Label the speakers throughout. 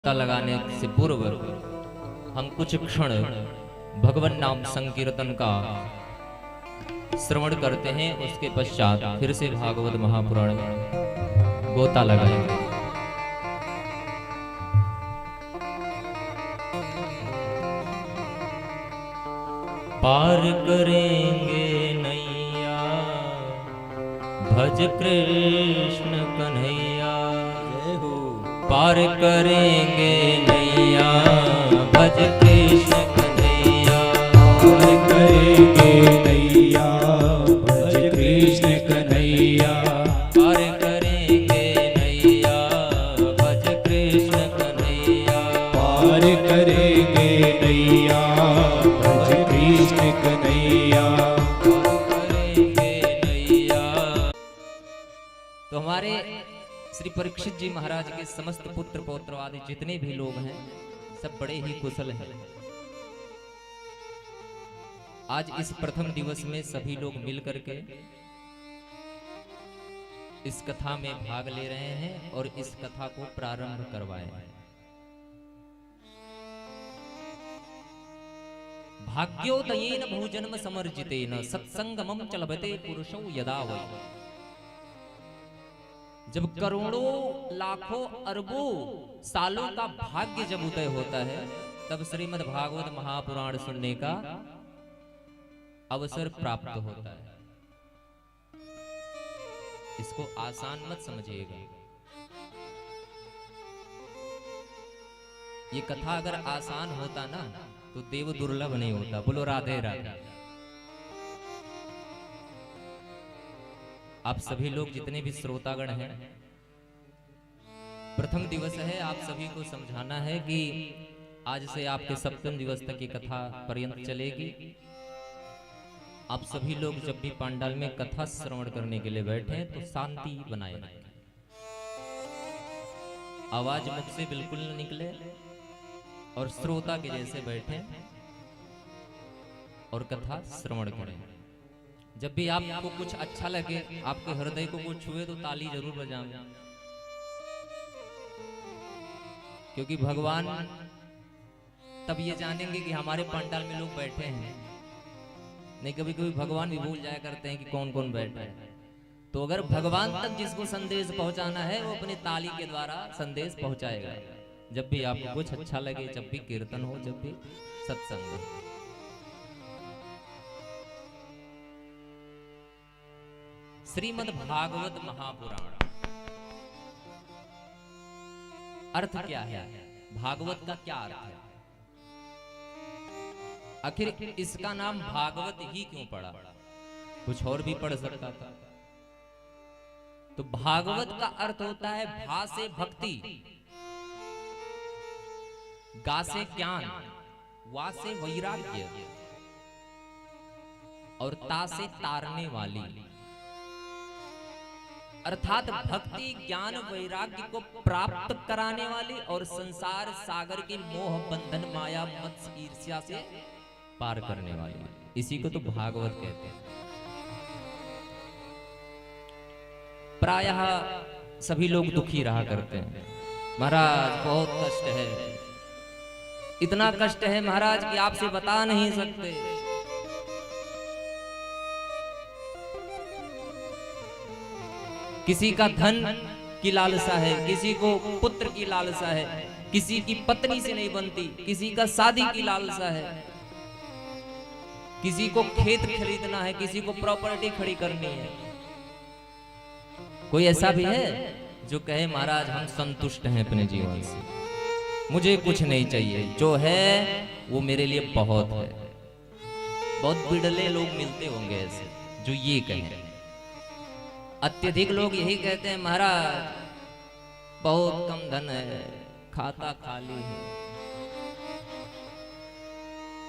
Speaker 1: पता लगाने से पूर्व हम कुछ क्षण भगवान नाम संकीर्तन का श्रवण करते हैं। उसके पश्चात फिर से भागवत महापुराण में गोता लगाएंगे। पार करेंगे नैया भज कृष्ण कन्हैया, पार करेंगे नैया भज कृष्ण कन्हैया,
Speaker 2: पार करेंगे नैया भज कृष्ण कन्हैया,
Speaker 1: पार करेंगे नैया भज कृष्ण कन्हैया,
Speaker 2: पार करेंगे नैया भज कृष्ण कन्हैया,
Speaker 1: पार करेंगे नैया। तो हमारे श्री परीक्षित जी महाराज के समस्त पुत्र पौत्र आदि जितने भी लोग हैं सब बड़े ही कुशल हैं। आज इस प्रथम दिवस में सभी लोग मिल करके इस कथा में भाग ले रहे हैं और इस कथा को प्रारंभ करवाए हैं। भाग्योदयेन बहुजन्म समर्जितेन सत्संगमं चलबते पुरुषो यदा वै। जब करोड़ों लाखों अरबों सालों का भाग्य जब उदय होता है तब श्रीमद् भागवत महापुराण सुनने का अवसर प्राप्त होता है। इसको आसान मत समझिएगा। ये कथा अगर आसान होता ना तो देव दुर्लभ नहीं होता। बोलो राधे राधे। आप सभी लोग जितने भी श्रोतागण हैं, प्रथम दिवस है, आप सभी को समझाना है कि आज से आपके सप्तम दिवस तक की कथा पर्यंत चलेगी। आप सभी लोग जब भी पांडाल में कथा श्रवण करने के लिए बैठे तो शांति बनाए रखें, आवाज मुख से बिल्कुल न निकले और श्रोता के जैसे बैठे और कथा श्रवण करें। जब भी आपको कुछ अच्छा लगे, आपके हृदय को कुछ छुए तो ताली जरूर बजाएं, क्योंकि भगवान तब ये जानेंगे कि हमारे पंडाल में लोग बैठे हैं। नहीं, कभी कभी भगवान भी भूल जाया करते हैं कि कौन कौन बैठा है। तो अगर भगवान तक जिसको संदेश पहुंचाना है वो अपनी ताली के द्वारा संदेश पहुंचाएगा। जब भी आपको कुछ अच्छा लगे, जब भी कीर्तन हो, जब भी सत्संग हो। श्रीमद् भागवत महापुराण अर्थ क्या है? भागवत का क्या अर्थ है? आखिर इसका नाम भागवत ही क्यों पड़ा? कुछ और भी पढ़ सकता था। तो भागवत का अर्थ होता है भा से भक्ति, गा से ज्ञान, वा से वैराग्य और ता से तारने वाली। अर्थात भक्ति, ज्ञान, वैराग्य को प्राप्त कराने वाली और संसार सागर के मोह बंधन माया मत्स्य ईर्ष्या से पार करने वाली। इसी को तो भागवत कहते हैं। प्रायः सभी लोग दुखी रहा करते हैं, महाराज बहुत कष्ट है, इतना कष्ट है महाराज कि आपसे बता नहीं सकते। किसी का धन की लालसा है, किसी को पुत्र की लालसा है, किसी की पत्नी से नहीं बनती, किसी का शादी की लालसा है, किसी को खेत खरीदना है, किसी को प्रॉपर्टी खड़ी करनी है। कोई ऐसा भी है जो कहे महाराज हम संतुष्ट हैं अपने जीवन से, मुझे कुछ नहीं चाहिए, जो है वो मेरे लिए बहुत है। बहुत बिड़ले लोग मिलते होंगे ऐसे जो ये कहें। अत्यधिक लोग यही कहते हैं महाराज बहुत कम धन है, खाता खाली है,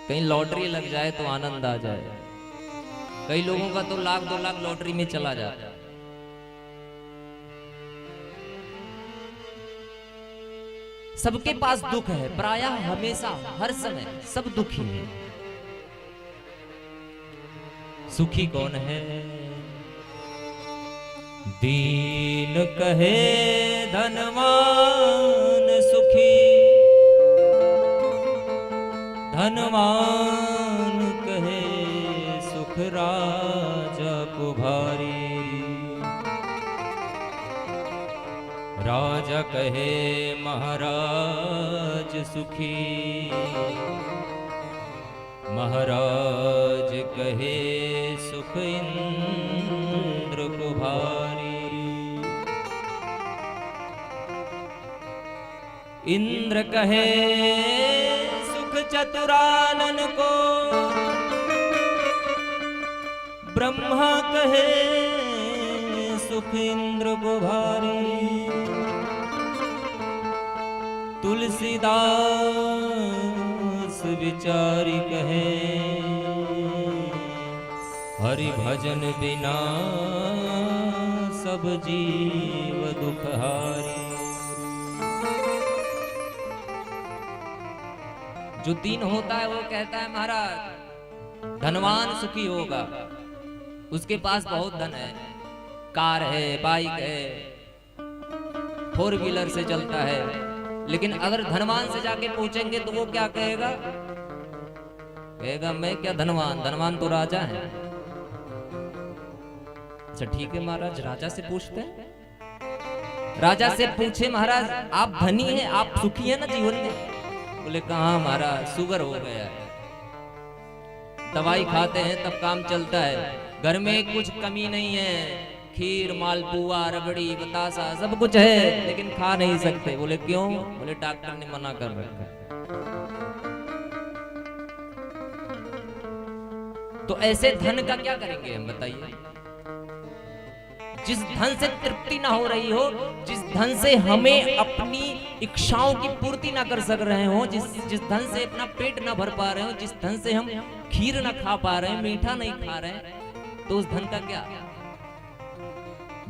Speaker 1: कहीं लॉटरी लग जाए तो आनंद आ जाए। कई लोगों का तो लाख 2 लाख लॉटरी में चला जाता है। सबके पास दुख है, प्रायः हमेशा हर समय सब दुखी है। सुखी कौन है? दीन कहे धनवान सुखी, धनवान कहे सुख राजा को भारी, राजा कहे महाराज सुखी, महाराज कहे सुख इंद्र को भारी। इंद्र कहे सुख चतुरानन को, ब्रह्मा कहे सुख इंद्र को भारी। तुलसीदास विचारी कहे हरि भजन बिना सब जीव दुखहारी। जो तीन होता है वो कहता है महाराज धनवान सुखी होगा, उसके पास बहुत धन है, कार है, बाइक है, 4 व्हीलर से चलता है। लेकिन अगर धनवान से जाके पूछेंगे तो वो क्या कहेगा? कहेगा मैं क्या धनवान, धनवान तो राजा है। अच्छा ठीक है महाराज, राजा से पूछते हैं। राजा से पूछे महाराज आप धनी हैं, आप सुखी हैं ना जीवन में? बोले कहाँ महाराज, शुगर हो गया है, दवाई खाते हैं तब काम चलता है, घर में कुछ कमी नहीं है, खीर मालपुआ रबड़ी बतासा सब कुछ है, लेकिन खा नहीं सकते। बोले क्यों? बोले डॉक्टर ने मना कर रखा है। तो ऐसे धन का क्या करेंगे हम, बताइए? जिस धन से तृप्ति ना हो रही हो, जिस धन से हमें अपनी इच्छाओं की पूर्ति ना कर सक रहे हो, जिस धन से अपना पेट ना भर पा रहे हो, जिस धन से हम खीर ना खा पा रहे हैं, मीठा नहीं खा रहे हैं, तो उस धन का क्या?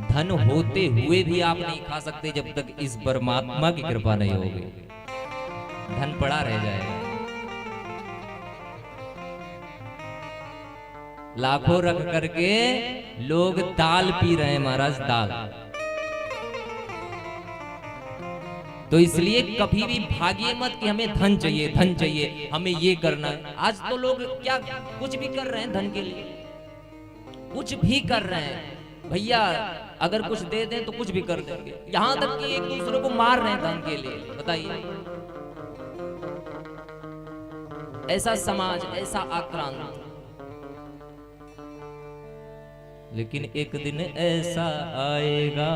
Speaker 1: धन होते हुए भी आप नहीं खा सकते जब तक इस परमात्मा की कृपा नहीं होगी। धन पड़ा रह जाएगा। लाखों रख करके लोग दाल पी रहे हैं महाराज, दाल। तो इसलिए कभी भी भागिए मत कि हमें धन चाहिए, धन चाहिए, हमें ये करना है। आज तो लोग क्या कुछ भी कर रहे हैं धन के लिए, कुछ भी कर रहे हैं भैया। अगर कुछ दे दें तो कुछ भी कर देंगे, यहां तक कि एक दूसरे को मार रहे हैं धन के लिए। बताइए, ऐसा समाज, ऐसा आक्रांत। लेकिन एक दिन ऐसा आएगा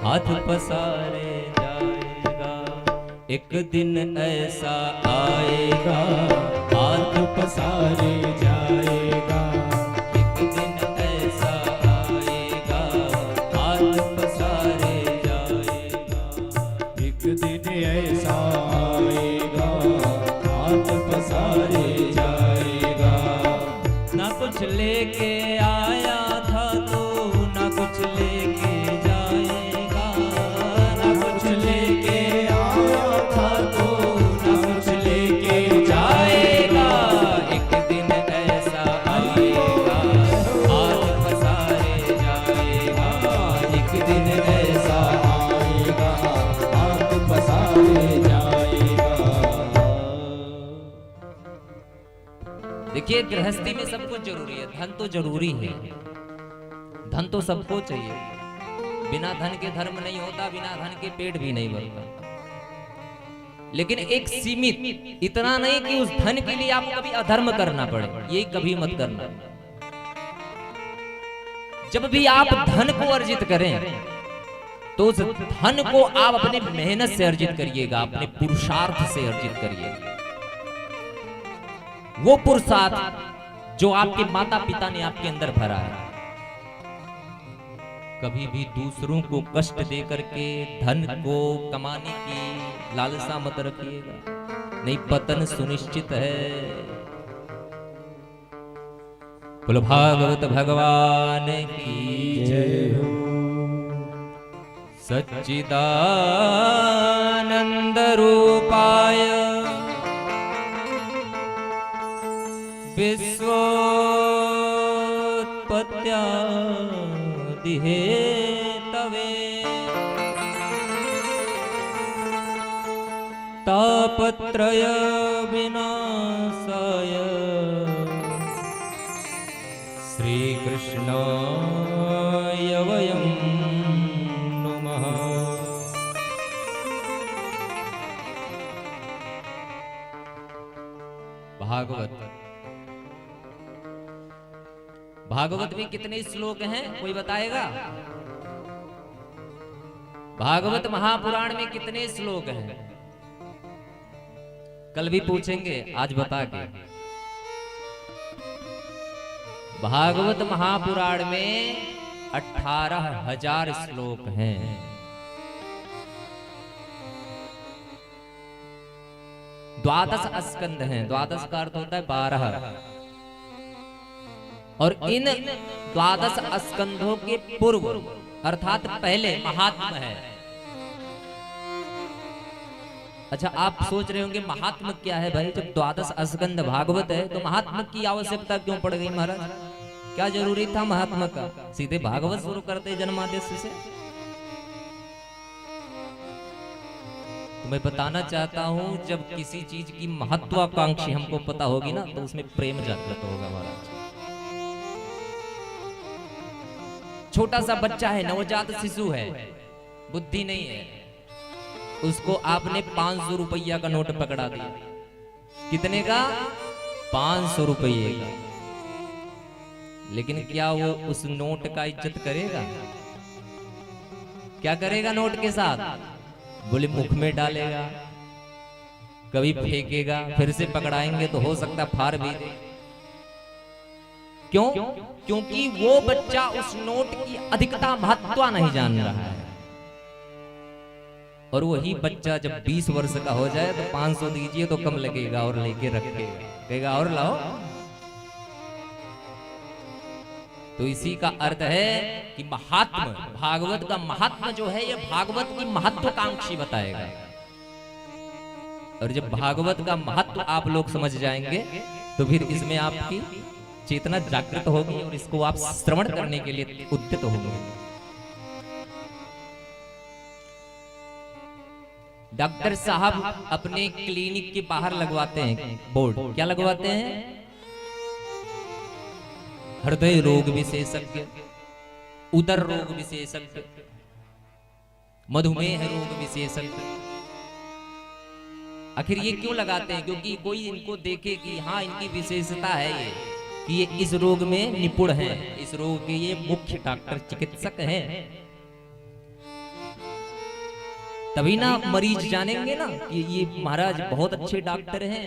Speaker 1: हाथ पसारे जाएगा, एक दिन ऐसा आएगा हाथ पसारे जाएगा, एक दिन ऐसा आएगा हाथ पसारे जाएगा,
Speaker 2: एक दिन ऐसा आएगा हाथ पसारे जाएगा।
Speaker 1: ना कुछ लेके आया था तो ना कुछ लेके जाएगा, ना कुछ लेके आया था तो ना कुछ लेके जाएगा, एक दिन ऐसा आएगा हाथ पसारे जाएगा, एक दिन ऐसा
Speaker 2: आएगा हाथ पसारे जाएगा।
Speaker 1: देखिए, गृहस्थी में सब कुछ जरूरी है, धन तो जरूरी है, धन तो सबको चाहिए। बिना धन के धर्म नहीं होता, बिना धन के पेट भी नहीं भरता। लेकिन एक सीमित, इतना नहीं कि उस धन के लिए आपको कभी अधर्म करना पड़े, ये कभी मत करना। जब भी आप धन को अर्जित करें तो उस धन को आप अपने मेहनत से अर्जित करिएगा, अपने पुरुषार्थ से अर्जित करिएगा। वो पुरुषार्थ जो आपके माता पिता ने आपके अंदर भरा है। कभी भी दूसरों को कष्ट दे करके धन को कमाने की लालसा मत रखिएगा, नहीं पतन सुनिश्चित है। बोल भागवत भगवान की जय हो। सच्चिदानंद रूपाय विश्वोत्पत्त्यादि हेतवे तापत्रय तापत्रय विनाशाय श्रीकृष्णाय वयं नमः। भागवत, भागवत में कितने श्लोक हैं कोई बताएगा? भागवत महापुराण में कितने श्लोक हैं? कल भी पूछेंगे, आज बता के। भागवत महापुराण में 18,000 श्लोक हैं। द्वादश स्कंद हैं। द्वादश का अर्थ होता है 12। और इन द्वादश स्कंधों के पूर्व अर्थात पहले महात्म है। अच्छा, आप सोच रहे होंगे महात्म क्या है भाई? जब द्वादश स्कंद भागवत है तो महात्म की आवश्यकता क्यों पड़ गई महाराज? क्या जरूरी था महात्मा का? सीधे भागवत शुरू करते जन्मादेश से। तो मैं बताना चाहता हूं, जब किसी चीज की महत्वाकांक्षी हमको पता होगी ना तो उसमें प्रेम जागृत होगा महाराज। छोटा सा बच्चा है, नवजात शिशु है, बुद्धि नहीं है, उसको आपने 500 रुपया का नोट पकड़ा दिया। कितने का? 500 रुपये का। लेकिन क्या वो उस नोट का इज्जत करेगा? क्या करेगा नोट के साथ? बोले मुख में डालेगा, कभी फेंकेगा, फिर से पकड़ाएंगे तो हो सकता फाड़ भी दे। क्यों? क्योंकि वो बच्चा उस नोट की अधिकता महत्व नहीं जान रहा है। और वही बच्चा जब 20 वर्ष का हो जाए तो 500 दीजिए तो कम लगेगा और लेके रखेगा, कहेगा और लाओ। तो इसी का अर्थ है कि महात्म, भागवत का महात्म जो है ये भागवत की महत्वाकांक्षी बताएगा। और जब भागवत का महत्व आप लोग समझ जाएंगे तो फिर इसमें आपकी चेतना जागृत होगी और इसको आप श्रवण करने के लिए उद्यत होंगे। डॉक्टर साहब अपने क्लिनिक के बाहर लगवाते हैं बोर्ड। क्या लगवाते हैं? हृदय रोग विशेषज्ञ, उदर रोग विशेषज्ञ, मधुमेह रोग विशेषज्ञ। आखिर ये क्यों लगाते हैं? क्योंकि कोई इनको देखे कि हाँ इनकी विशेषता है ये, कि ये इस रोग में निपुण है, इस रोग के ये मुख्य डॉक्टर चिकित्सक हैं। तभी ना मरीज जानेंगे ना कि ये महाराज बहुत अच्छे डॉक्टर हैं,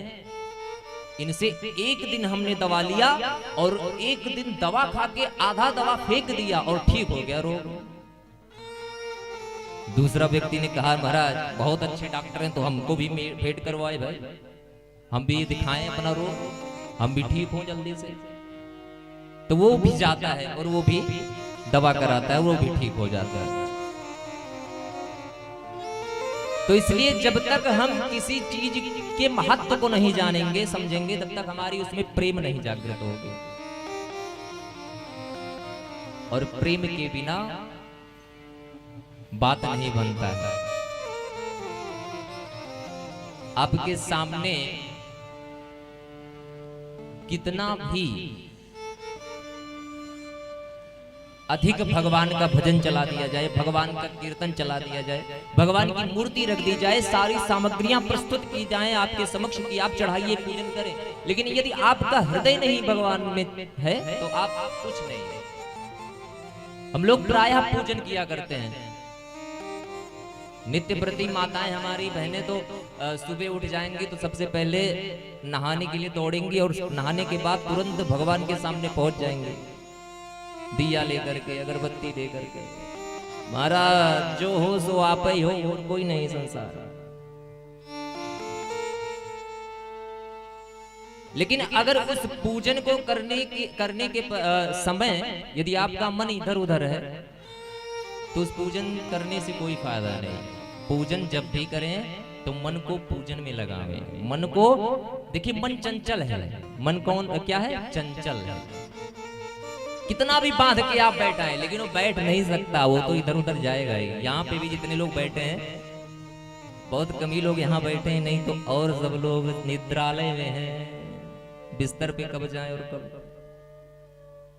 Speaker 1: इनसे एक दिन हमने दवा लिया और एक दिन दवा खा के आधा दवा फेंक दिया और ठीक हो गया रोग। दूसरा व्यक्ति ने कहा महाराज बहुत अच्छे डॉक्टर हैं तो हमको भी भेंट करवाए भाई, हम भी दिखाएं अपना रोग, हम भी ठीक हो जल्दी से। तो वो भी जाता है और वो भी दवा कराता है, वो भी ठीक हो जाता है। तो इसलिए जब तक हम किसी चीज के महत्व को नहीं जानेंगे समझेंगे तब तक हमारी उसमें प्रेम नहीं जागृत होगी। और प्रेम के बिना बात नहीं बनता है। आपके सामने कितना भी अधिक भगवान का भजन चला दिया जाए, भगवान का कीर्तन चला दिया जाए, भगवान की मूर्ति रख दी जाए, सारी सामग्रियां प्रस्तुत की जाएं आपके समक्ष कि आप चढ़ाइए पूजन करें, लेकिन यदि आपका हृदय नहीं भगवान में है तो आप कुछ नहीं है। हम लोग प्रायः पूजन किया करते हैं। नित्य प्रति माताएं हमारी बहनें तो सुबह उठ जाएंगी तो सबसे पहले नहाने के लिए दौड़ेंगी और नहाने के बाद तुरंत भगवान के सामने पहुंच जाएंगे, दिया लेकर के, अगरबत्ती लेकर के। महाराज जो हो सो आप ही हो और कोई नहीं संसार। लेकिन अगर उस पूजन को करने के समय यदि आपका मन इधर उधर है तो उस पूजन करने से कोई फायदा नहीं। पूजन जब भी करें तो मन को पूजन में लगावें। मन को देखिए, मन चंचल है। मन कौन क्या है? चंचल है। कितना भी बांध के आप बैठाएं लेकिन वो बैठ नहीं सकता, वो तो इधर उधर जाएगा ही। यहाँ पे भी जितने लोग बैठे हैं बहुत कम ही लोग यहाँ बैठे हैं, नहीं तो और सब लोग निद्रालय में हैं, बिस्तर पे कब जाएं और कब।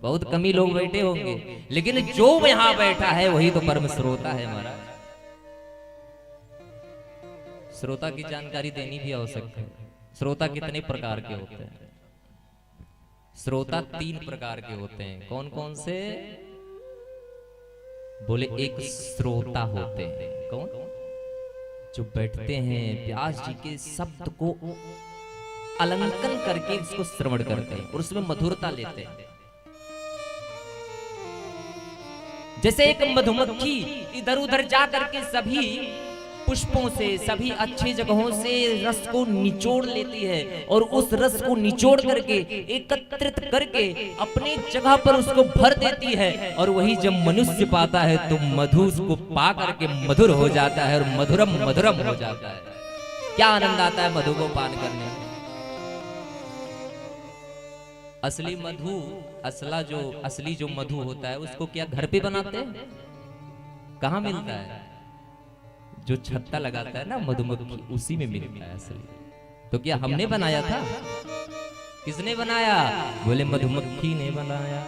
Speaker 1: बहुत कम ही लोग बैठे होंगे, लेकिन जो यहाँ बैठा है वही तो परम श्रोता है महाराज। श्रोता की जानकारी देनी भी आवश्यक है। श्रोता कितने प्रकार के होते हैं? श्रोता 3 प्रकार के होते हैं। कौन कौन से? बोले एक श्रोता होते हैं। कौन? जो बैठते हैं व्यास जी के शब्द को अलंकन करके इसको श्रवण करते हैं और उसमें मधुरता लेते हैं। जैसे एक मधुमक्खी इधर उधर जा करके सभी पुष्पों से, सभी अच्छी जगहों से रस को निचोड़ लेती है और उस रस को निचोड़ करके एकत्रित करके अपनी जगह पर उसको भर देती है, और वही जब मनुष्य पाता है तो मधु उसको पा करके मधुर हो जाता है और मधुरम मधुरम हो जाता है। क्या आनंद आता है मधु को पान करने में। असली मधु, असली जो मधु होता है उसको क्या घर पे बनाते हैं? कहाँ मिलता है? जो छत्ता लगाता है ना मधुमक्खी, उसी में मिलता है असली। तो क्या हमने बनाया था? किसने बनाया? बोले मधुमक्खी ने बनाया।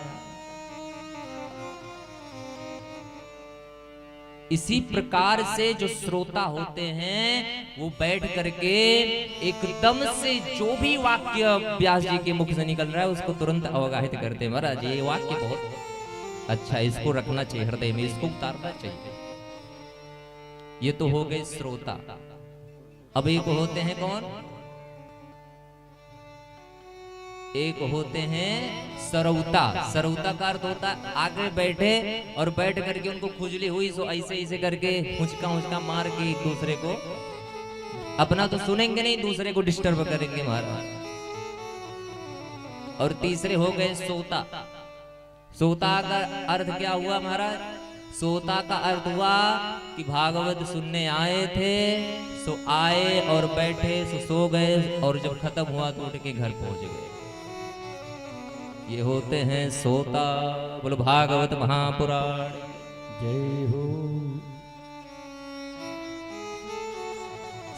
Speaker 1: इसी प्रकार से जो श्रोता होते हैं वो बैठ करके एकदम से जो भी वाक्य व्यास जी के मुख से निकल रहा है उसको तुरंत अवगाहित करते हैं। महाराज ये वाक्य बहुत अच्छा, इसको रखना चाहिए हृदय में, इसको उतारना चाहिए। ये तो हो गए श्रोता। अब एक होते हैं कौन? एक होते हैं सरौता। सरौता का अर्थ होता है आगे बैठे और बैठ करके उनको खुजली हुई सो ऐसे ऐसे करके हुचका मार के दूसरे को, अपना तो सुनेंगे नहीं, दूसरे को डिस्टर्ब करेंगे महाराज। और तीसरे हो गए सोता। सोता का अर्थ क्या हुआ महाराज? सोता का अर्थ हुआ कि भागवत सुनने आए थे, सो आए और बैठे, सो गए, और जब खत्म हुआ तो उठ के घर पहुंच गए। ये होते हैं सोता। बोलो भागवत महापुराण
Speaker 2: जय हो।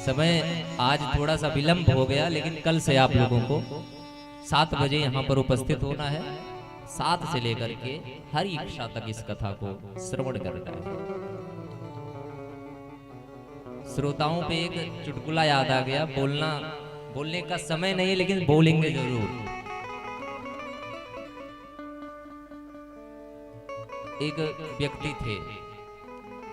Speaker 1: समय आज थोड़ा सा विलंब हो गया, लेकिन कल से आप लोगों को 7 बजे यहाँ पर उपस्थित होना है। 7 से लेकर के हर इच्छा तक इस कथा को श्रवण करना है। श्रोताओं पे एक चुटकुला याद आ गया। बोलने का समय नहीं, लेकिन बोलेंगे जरूर। एक व्यक्ति थे,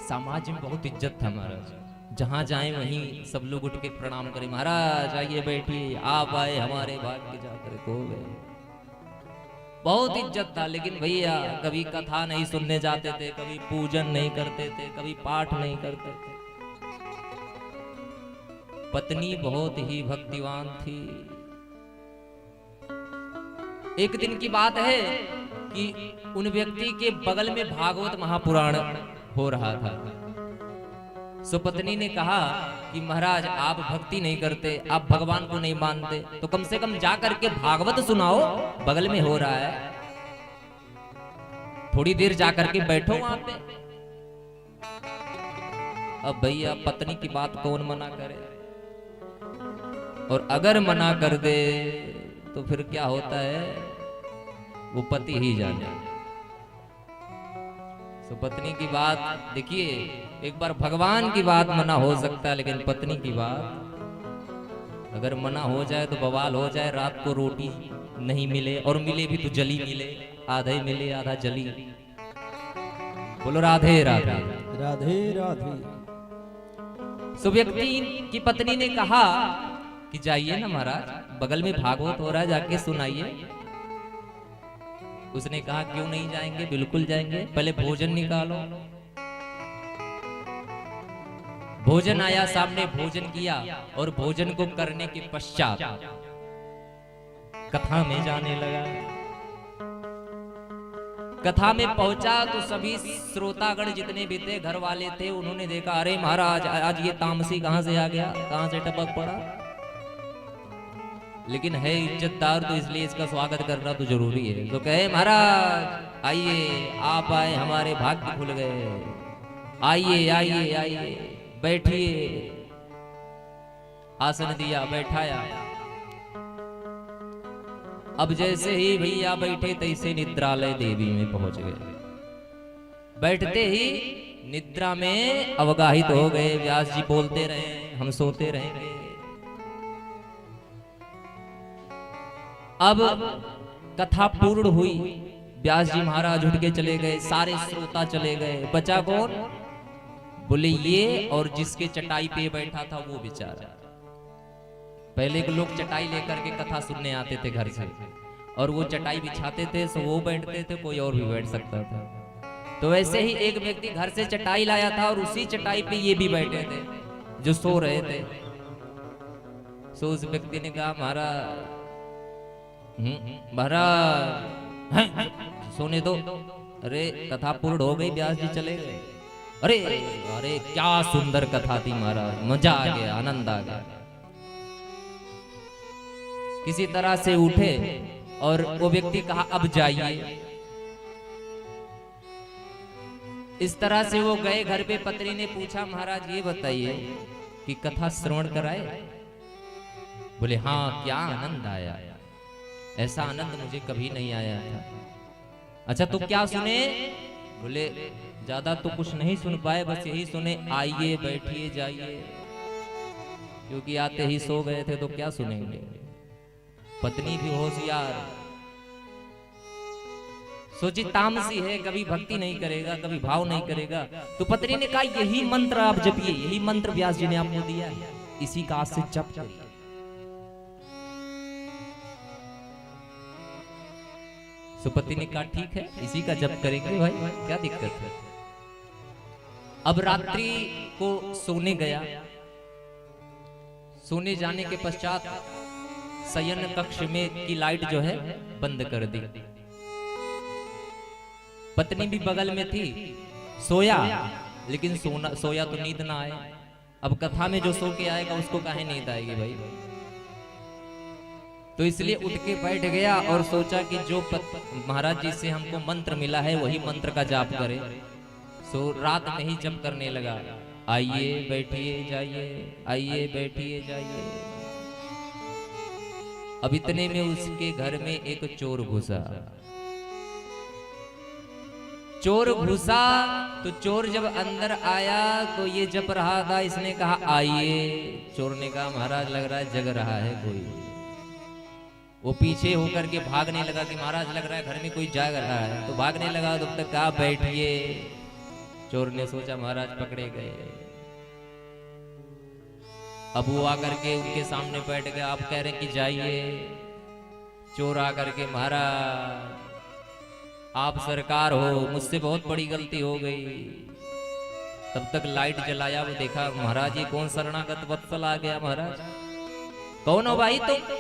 Speaker 1: समाज में बहुत इज्जत था महाराज। जहां जाए वहीं सब लोग उठ के प्रणाम करें, महाराज आइए बैठिए, आप आए हमारे भाग्य जाकर खो गए। बहुत इज्जत था। लेकिन भैया कभी कथा नहीं सुनने जाते थे, कभी पूजन नहीं करते थे, कभी पाठ नहीं करते थे। पत्नी बहुत ही भक्तिवान थी। एक दिन की बात है कि उन व्यक्ति के बगल में भागवत महापुराण हो रहा था। सो पत्नी ने कहा कि महाराज आप भक्ति नहीं करते, आप भगवान को नहीं मानते, तो कम से कम जा करके भागवत सुनाओ, बगल में हो रहा है, थोड़ी देर जा करके बैठो वहां पे। अब भैया पत्नी की बात कौन मना करे, और अगर मना कर दे तो फिर क्या होता है वो पति ही जाने। तो पत्नी की बात देखिए, एक बार भगवान की बात मना हो सकता है, लेकिन पत्नी की बात अगर मना हो जाए तो बवाल हो जाए। रात को रोटी नहीं मिले, और मिले भी तो जली मिले, आधा ही मिले आधा जली। बोलो राधे राधे
Speaker 2: राधे राधे।
Speaker 1: सो व्यक्ति की पत्नी ने कहा कि जाइए ना महाराज, बगल में भागवत हो रहा है, जाके सुनाइए। उसने कहा क्यों नहीं जाएंगे, बिल्कुल जाएंगे, पहले भोजन निकालो। भोजन आया सामने, भोजन किया, और भोजन को करने के पश्चात कथा में जाने लगा। कथा में पहुंचा तो सभी श्रोतागण जितने भी थे, घर वाले थे, उन्होंने देखा अरे महाराज आज ये तामसी कहां से आ गया, कहां से टपक पड़ा। लेकिन है इज्जतदार तो इसलिए इसका स्वागत करना तो जरूरी है। तो कहे महाराज आइए, आप आए हमारे भाग्य खुल गए, आइए आइए आइए बैठिए। आसन दिया, बैठाया। अब जैसे ही भैया बैठे तैसे निद्रालय देवी में पहुंच गए। बैठते ही निद्रा में अवगाहित हो गए। व्यास जी बोलते रहे, हम सोते रहेंगे। अब कथा पूर्ण हुई, व्यास जी महाराज उठ के चले गए, सारे श्रोता चले गए। बचा कौन? बोले ये और जिसके चटाई पे बैठा था वो बेचारा। पहले के लोग चटाई लेकर के कथा सुनने आते थे घर से, और वो चटाई बिछाते थे, सो वो बैठते थे, कोई और भी बैठ सकता था। तो वैसे ही एक व्यक्ति घर से चटाई लाया था और उसी चटाई पे ये भी बैठे थे जो सो रहे थे। सो उस व्यक्ति ने कहा महाराज सोने दो। अरे कथा पूर्ण हो गई, व्यास जी चले गए। अरे अरे क्या सुंदर कथा थी महाराज, मजा आ गया, आनंद आ गया। किसी तरह से उठे और वो व्यक्ति कहा अब जाइए। इस तरह से वो गए घर पे। पत्नी ने पूछा महाराज ये बताइए कि कथा श्रवण कराए? बोले हाँ, क्या आनंद आया, ऐसा आनंद मुझे कभी नहीं आया था। अच्छा तो क्या सुने? बोले ज्यादा तो कुछ नहीं सुन पाए, बस यही सुने आइए बैठिए जाइए, क्योंकि आते ही सो गए थे तो क्या सुनेंगे। पत्नी भी होशियार, सोची तामसी है, कभी भक्ति नहीं करेगा, कभी भाव नहीं करेगा। तो पत्नी ने कहा यही मंत्र आप जपिए, यही मंत्र व्यास जी ने आपको दिया है, इसी का आज से जप करिए। सुपति ने कहा ठीक है, इसी का जप करेंगे भाई, क्या दिक्कत है। अब रात्रि को सोने गया। सोने जाने के पश्चात शयन कक्ष में की लाइट जो है बंद कर दी। पत्नी भी बगल में थी, सोया, लेकिन सोया तो नींद ना आए। अब कथा में जो सो के आएगा उसको काहे नींद आएगी भाई। तो इसलिए उठ के बैठ गया और सोचा कि जो महाराज जी से हमको मंत्र मिला है वही मंत्र का जाप करे। सो रात में ही जप करने लगा, आइए बैठिए जाइए, आइए बैठिए जाइए। अब इतने में उसके घर में एक चोर घुसा। चोर घुसा तो चोर जब अंदर आया तो ये जप रहा था, इसने कहा आइए। चोर ने कहा महाराज लग रहा है जग रहा है कोई। वो पीछे होकर के भागने लगा कि महाराज लग रहा है घर में कोई जाग रहा है। तो भागने लगा तो तब तक कहा बैठिए। चोर ने सोचा महाराज पकड़े गए। अब वो आकर के उनके सामने बैठ गया। आप कह रहे कि जाइए। चोर आकर के महाराज आप सरकार हो, मुझसे बहुत बड़ी गलती हो गई। तब तक लाइट जलाया, वो देखा महाराज ये कौन शरणागत वत्सल आ गया। महाराज कौन हो भाई तुम?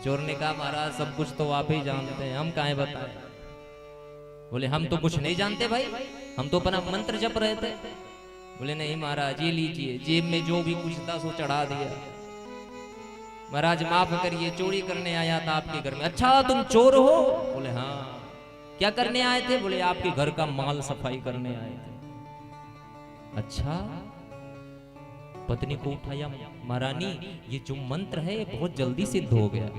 Speaker 1: चोर ने कहा महाराज सब कुछ तो आप ही जानते हैं, हम काहे बताएं। बोले हम तो कुछ नहीं जानते भाई, हम तो अपना मंत्र जप रहे थे। बोले नहीं महाराज ये लीजिए, जेब में जो भी कुछ था सो चढ़ा दिया। महाराज माफ करिए, चोरी करने आया था आपके घर में। अच्छा तुम चोर हो? बोले हाँ। क्या करने आए थे? बोले आपके घर का माल सफाई करने आए थे। अच्छा। पत्नी को उठाया, महारानी ये जो मंत्र है बहुत जल्दी सिद्ध हो गया,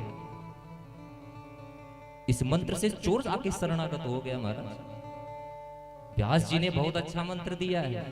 Speaker 1: इस मंत्र से चोर आके शरणागत हो गया। महाराज व्यास जी ने बहुत अच्छा मंत्र दिया है।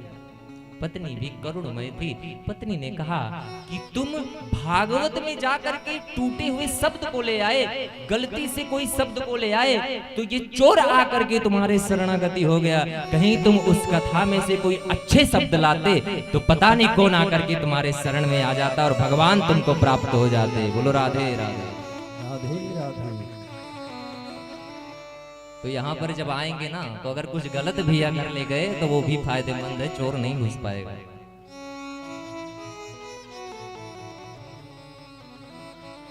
Speaker 1: पत्नी भी करुणमय थी। पत्नी ने कहा कि तुम भागवत में जाकर के टूटे हुए शब्द को ले आए, गलती से कोई शब्द को ले आए तो ये चोर आकर के तुम्हारे शरणागति हो गया। कहीं तुम उस कथा में से कोई अच्छे शब्द लाते तो पता नहीं कौन आकर के तुम्हारे शरण में आ जाता और भगवान तुमको प्राप्त हो जाते। बोलो राधे राधे
Speaker 2: राधे राधे।
Speaker 1: तो यहाँ पर जब आएंगे ना तो अगर कुछ गलत भी अगर ले गए तो वो भी फायदेमंद है, चोर नहीं घुस पाएगा।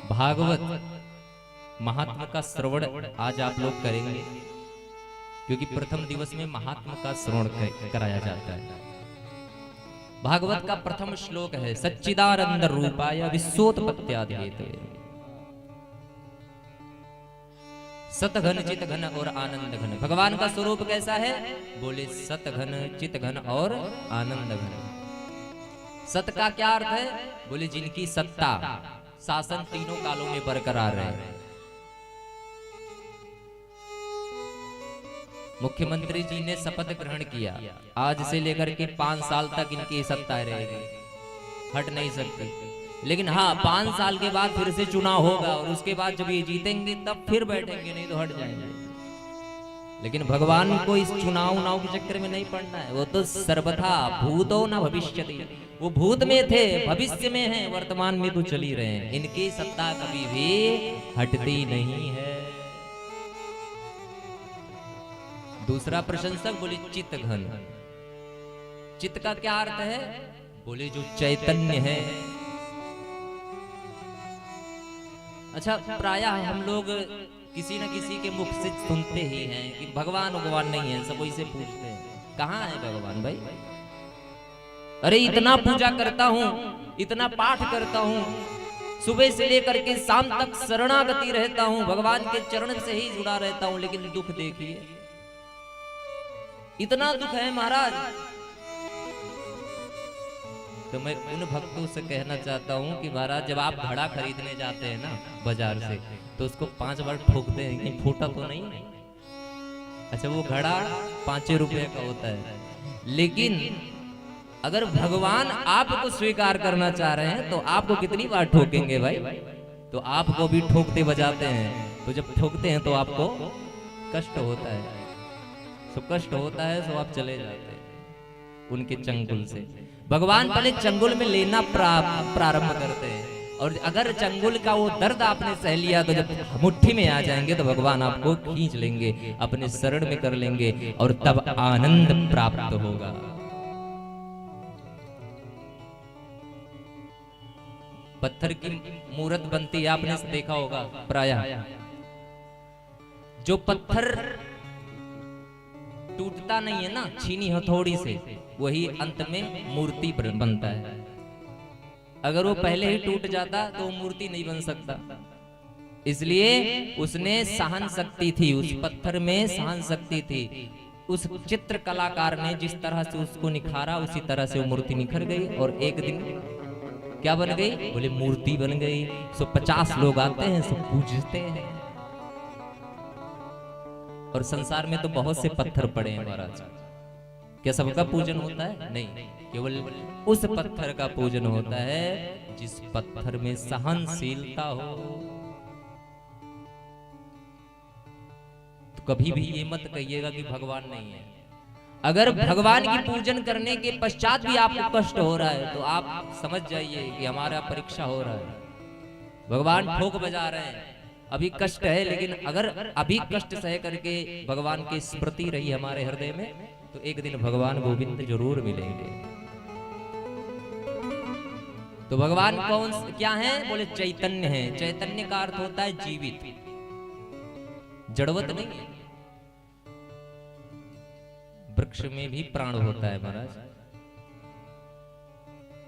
Speaker 1: भागवत महात्मा का श्रवण आज आप लोग करेंगे, क्योंकि प्रथम दिवस में महात्मा का श्रवण कराया जाता है। भागवत का प्रथम श्लोक है सच्चिदानंद रूपाय विश्वोत्पत्त्यादिहेतवे। सत घन चित घन और आनंद घन। भगवान का स्वरूप कैसा है? बोले सत घन चित घन और आनंद घन। सत का क्या अर्थ है? बोले जिनकी सत्ता शासन तीनों कालों में बरकरार है। मुख्यमंत्री जी ने शपथ ग्रहण किया, आज से लेकर के 5 साल तक इनकी सत्ता रहेगी, हट नहीं सकती। लेकिन हाँ, 5 साल के बाद फिर से चुनाव होगा और उसके बाद जब ये जीतेंगे तब फिर बैठेंगे, नहीं तो हट जाएंगे। लेकिन भगवान को इस चुनाव के चक्कर में नहीं पड़ना है। वो तो सर्वथा भूतो न भविष्यति, वो भूत में थे, भविष्य में हैं, वर्तमान में तो चली रहे हैं। इनकी सत्ता कभी भी हटती नहीं है। दूसरा प्रशंसक बोले चित्त घन। चित्त का क्या अर्थ है? बोले जो चैतन्य है। अच्छा, प्रायः हम लोग किसी न किसी के मुख से सुनते ही हैं कि भगवान नहीं है, सब वही से पूछते हैं कहाँ है भगवान भाई? अरे इतना पूजा करता हूँ, इतना पाठ करता हूँ, सुबह से लेकर के शाम तक शरणागति रहता हूँ, भगवान के चरण से ही जुड़ा रहता हूँ, लेकिन दुख देखिए, इतना दुख है महाराज। तो मैं उन भक्तों से कहना चाहता हूँ कि महाराज जब आप घड़ा खरीदने जाते हैं ना बाजार से, तो उसको 5 बार ठोकते हैं, कहीं फूटा तो नहीं? अच्छा, वो घड़ा 5 रुपए का होता है। लेकिन अगर भगवान आपको स्वीकार करना चाह रहे हैं तो आपको कितनी बार ठोकेंगे भाई? तो आपको भी ठोकते बजाते हैं। तो जब ठोकते हैं तो आपको कष्ट होता है, तो कष्ट होता है तो आप चले जाते हैं उनके चंगुल से। भगवान पहले चंगुल में लेना प्रारंभ करते हैं, और अगर चंगुल का वो दर्द आपने सह लिया तो जब मुट्ठी में आ जाएंगे तो भगवान आपको खींच लेंगे, अपने शरण में कर लेंगे, और तब आनंद प्राप्त होगा। पत्थर की मूर्त बनती है, आपने देखा होगा प्रायः। जो पत्थर टूटता नहीं है ना छीनी हथौड़ी से, वही अंत में मूर्ति बनता है। अगर वो पहले ही टूट जाता तो मूर्ति नहीं बन सकता। इसलिए उसने सहन शक्ति थी, उस पत्थर में सहन शक्ति थी। उस चित्र कलाकार ने जिस तरह से उसको निखारा, उसी तरह से वो मूर्ति निखर गई, और एक दिन क्या बन गई? बोले मूर्ति बन गई। 50 लोग आते हैं, सब पूजते हैं। और संसार में तो बहुत से पत्थर पड़े हैं महाराज, क्या सबका पूजन होता है? नहीं, केवल उस पत्थर का पूजन होता है जिस पत्थर में सहनशीलता हो। तो कभी भी ये मत कहिएगा कि भगवान नहीं है। अगर भगवान की पूजन करने के पश्चात भी आपको कष्ट हो रहा है तो आप समझ जाइए कि हमारा परीक्षा हो रहा है। भगवान ठोक बजा रहे हैं, अभी कष्ट है, लेकिन अगर अभी कष्ट सह करके भगवान की स्मृति रही हमारे हृदय में तो एक दिन भगवान गोविंद जरूर मिलेंगे। तो भगवान कौन क्या है? बोले चैतन्य है। चैतन्य का अर्थ होता है जीवित, जड़वत नहीं है। वृक्ष में भी प्राण होता है महाराज।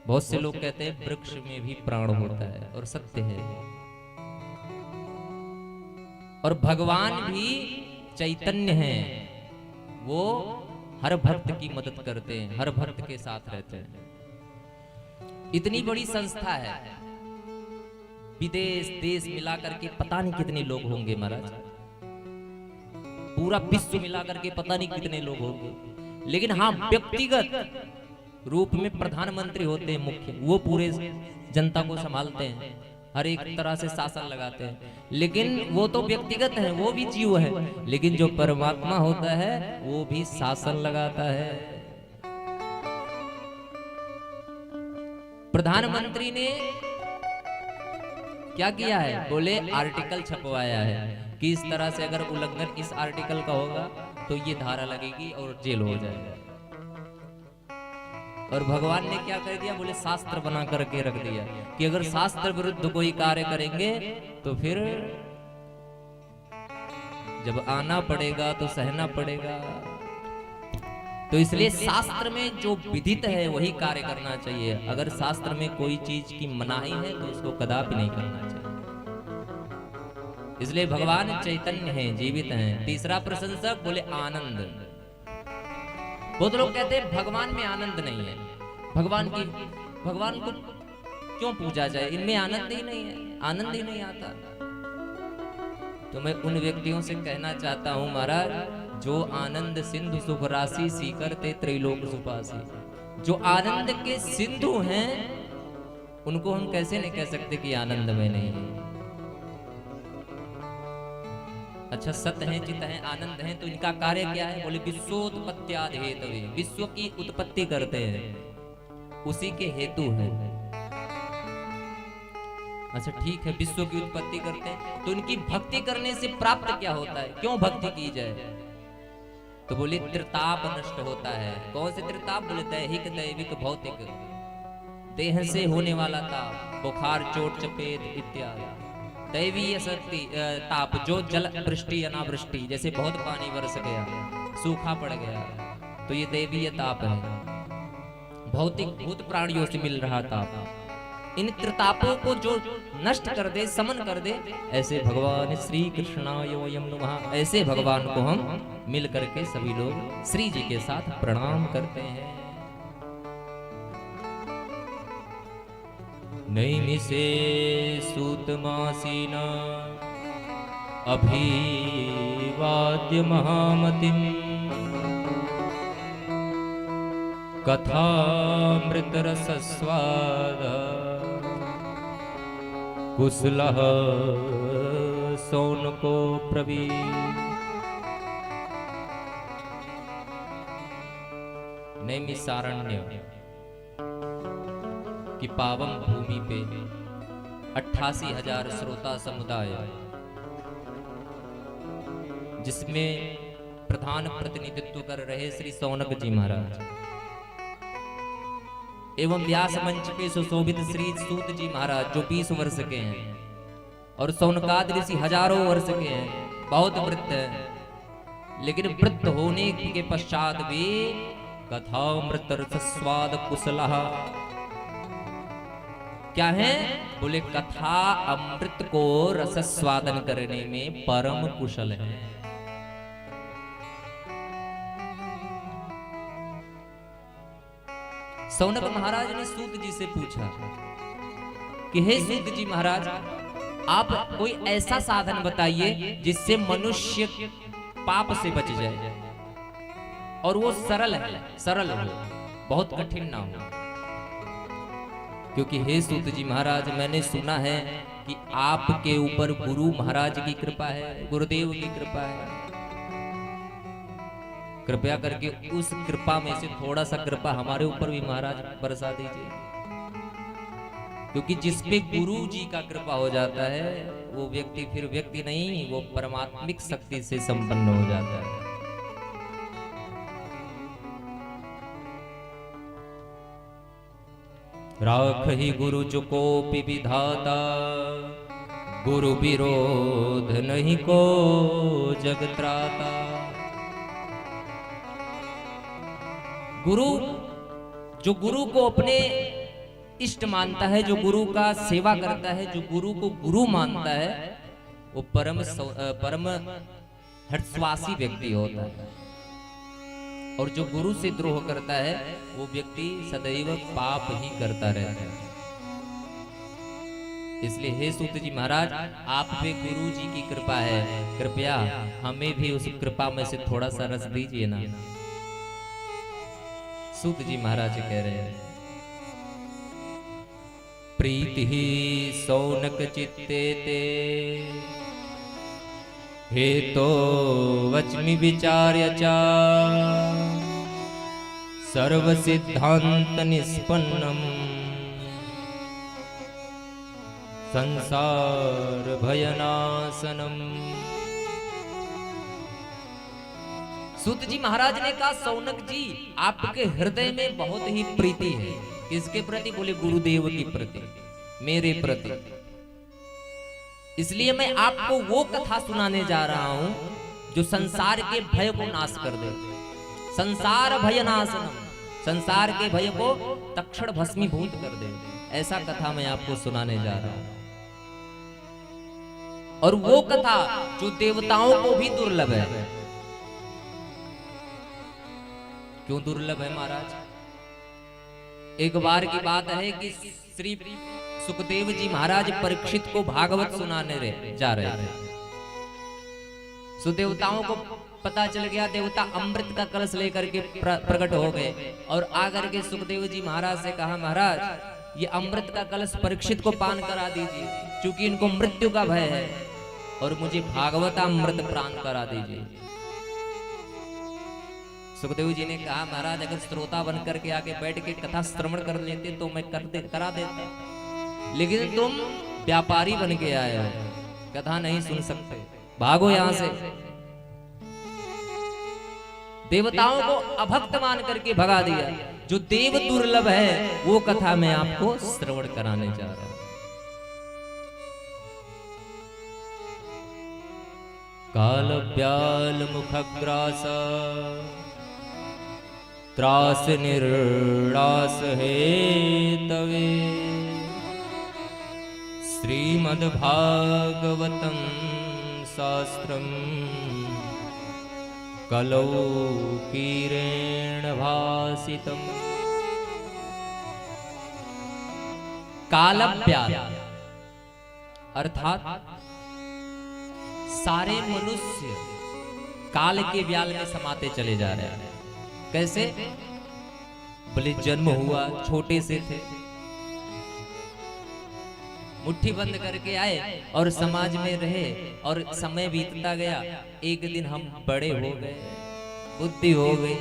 Speaker 1: बहुत से लोग कहते हैं वृक्ष में भी प्राण होता है, और सत्य है। और भगवान भी चैतन्य हैं, वो हर भक्त की मदद करते हैं, हर भक्त के साथ रहते हैं। इतनी बड़ी संस्था है, विदेश देश मिलाकर के पता नहीं कितने लोग होंगे महाराज, पूरा विश्व मिलाकर के पता नहीं कितने लोग होंगे। लेकिन हाँ, व्यक्तिगत रूप में प्रधानमंत्री होते हैं मुख्य, वो पूरे जनता को संभालते हैं, हर एक तरह से शासन लगाते हैं। लेकिन वो तो व्यक्तिगत है, वो भी जीव है, लेकिन जो परमात्मा होता है वो भी शासन लगाता है। प्रधानमंत्री ने क्या किया है? बोले आर्टिकल छपवाया है कि इस तरह से अगर उल्लंघन इस आर्टिकल का होगा तो ये धारा लगेगी और जेल हो जाएगा। और भगवान ने क्या कर दिया? बोले शास्त्र बना करके रख दिया कि अगर शास्त्र विरुद्ध कोई कार्य करेंगे तो फिर जब आना पड़ेगा तो सहना पड़ेगा। तो इसलिए शास्त्र में जो विधित है वही कार्य करना चाहिए। अगर शास्त्र में कोई चीज की मनाही है तो उसको कदापि नहीं करना चाहिए। इसलिए भगवान चैतन्य हैं, जीवित हैं। तीसरा प्रशंसक बोले आनंद। बहुत लोग कहते हैं भगवान में आनंद नहीं है, भगवान को क्यों पूजा जाए, इनमें आनंद ही नहीं है, आनंद ही नहीं आता। तो मैं उन व्यक्तियों से कहना चाहता हूं महाराज, जो आनंद सिंधु सुख राशि सीकर ते त्रैलोक सुपासी, जो आनंद के सिंधु हैं उनको हम कैसे नहीं कह सकते कि आनंद में नहीं है। अच्छा, सत है, चित है, आनंद है, तो इनका कार्य क्या है? बोले विश्वोत्पत्त्यादि हेतवे, विश्व की उत्पत्ति करते हैं, उसी के हेतु है। अच्छा ठीक है, विश्व की उत्पत्ति करते हैं, तो इनकी भक्ति करने से प्राप्त क्या होता है, क्यों भक्ति की जाए? तो बोले त्रिताप नष्ट होता है। कौन से त्रिताप? बोले दैहिक, दैविक, भौतिक, देह से होने वाला ताप, बुखार, चोट, चपेट इत्यादि। दैवीय शक्ति ताप, जो जल वृष्टि अनावृष्टि, जैसे बहुत पानी बरस गया, सूखा पड़ गया, तो ये दैवीय ताप है। भौतिक, भूत प्राणियों से मिल रहा ताप, इन त्रितापों को जो नष्ट कर दे, समन कर दे, ऐसे भगवान श्री कृष्णाय वयं नमः, ऐसे भगवान को हम मिल करके सभी लोग श्री जी के साथ प्रणाम करते हैं। नैमिषे सूतमासीना अभिवाद्य महामतिम् कथामृतरसस्वाद कुशलः सौनको प्रवीण। नैमिषारण्य की पावन भूमि पे 88,000 श्रोता समुदाय, जिसमें प्रधान प्रतिनिधित्व कर रहे श्री सौनक जी महाराज एवं व्यास मंच पे सुशोभित श्री सूत जी महाराज, जो 20 वर्ष के हैं, और सौनकादि ऋषि हजारों वर्ष के हैं, बहुत वृद्ध हैं, लेकिन वृद्ध होने के पश्चात भी कथामृत रसस्वाद कुशलः क्या है? बोले कथा अमृत को रसस्वादन करने में परम कुशल है। सौनक महाराज ने सूत जी से पूछा कि हे सूत जी महाराज, आप कोई ऐसा साधन बताइए जिससे मनुष्य पाप से बच जाए, और वो सरल है, सरल हो, बहुत कठिन ना हो। क्योंकि हे सूत जी महाराज, मैंने सुना है कि आपके ऊपर गुरु महाराज की कृपा है, गुरुदेव की कृपा है, कृपया करके उस कृपा में से थोड़ा सा कृपा हमारे ऊपर भी महाराज बरसा दीजिए। क्योंकि जिसपे गुरु जी का कृपा हो जाता है, वो व्यक्ति फिर व्यक्ति नहीं, वो परमात्मिक शक्ति से संपन्न हो जाता है। राखहि गुरु चुकोपि विधाता, गुरु विरोध नहीं को जगत्राता। गुरु, जो गुरु को अपने इष्ट मानता है, जो गुरु का सेवा करता है, जो गुरु को गुरु मानता है, वो परम हर्षवासी व्यक्ति होता है। और जो गुरु से द्रोह करता है, वो व्यक्ति सदैव पाप ही करता रहता है। इसलिए हे सूत जी महाराज, आप पे गुरु जी की कृपा है, कृपया हमें भी उस कृपा में से थोड़ा सा रस दीजिए ना। सूत जी महाराज कह रहे हैं, प्रीति ही सौनक चित्ते ते, हे तो वचमि विचार्य चा, सर्व सिद्धांत निष्पन्नम, संसार भयनाशनम। सूत जी महाराज ने कहा, सौनक जी, आपके हृदय में बहुत ही प्रीति है। किसके प्रति? बोले गुरुदेव की प्रति, मेरे प्रति। इसलिए मैं आपको वो कथा सुनाने जा रहा हूं जो संसार के भय को नाश कर दे। संसार भय नाशनम, संसार के भय को तक्षण भस्मीभूत कर दे। ऐसा कथा मैं आपको सुनाने जा रहा हूं, और वो कथा जो देवताओं को भी दुर्लभ है। क्यों दुर्लभ है महाराज? एक बार की बात है कि श्री सुखदेव जी महाराज परीक्षित को भागवत सुनाने जा रहे थे। सुदेवताओं को पता चल गया, देवता अमृत का कलश लेकर के प्रकट हो गए और आकर के सुखदेव जी महाराज से कहा, महाराज ये अमृत का कलश परीक्षित को पान करा दीजिए, क्योंकि इनको मृत्यु का भय है, और मुझे भागवत अमृत प्राण करा दीजिए। सुखदेव जी ने कहा, महाराज अगर श्रोता बनकर के आगे बैठ के कथा श्रवण कर लेते तो मैं करा देता, लेकिन तुम व्यापारी बन के आए हो, कथा नहीं सुन सकते, भागो यहां से। देवताओं को अभक्त मान करके भगा दिया। जो देव दुर्लभ है वो कथा मैं आपको श्रवण कराने जा रहा हूं। काल ब्याल मुखग्रास त्रास निर्णास हे तवे श्रीमद्भागवतं शास्त्रम कलौ कीरेण भासितम। कालव्याल अर्थात सारे मनुष्य काल के व्याल में समाते चले जा रहे हैं। कैसे? बोले जन्म हुआ, छोटे से थे, मुट्ठी बंद करके आए और समाज में रहे, और समय बीतता गया। एक दिन हम बड़े हो गए, बुद्धि हो गई,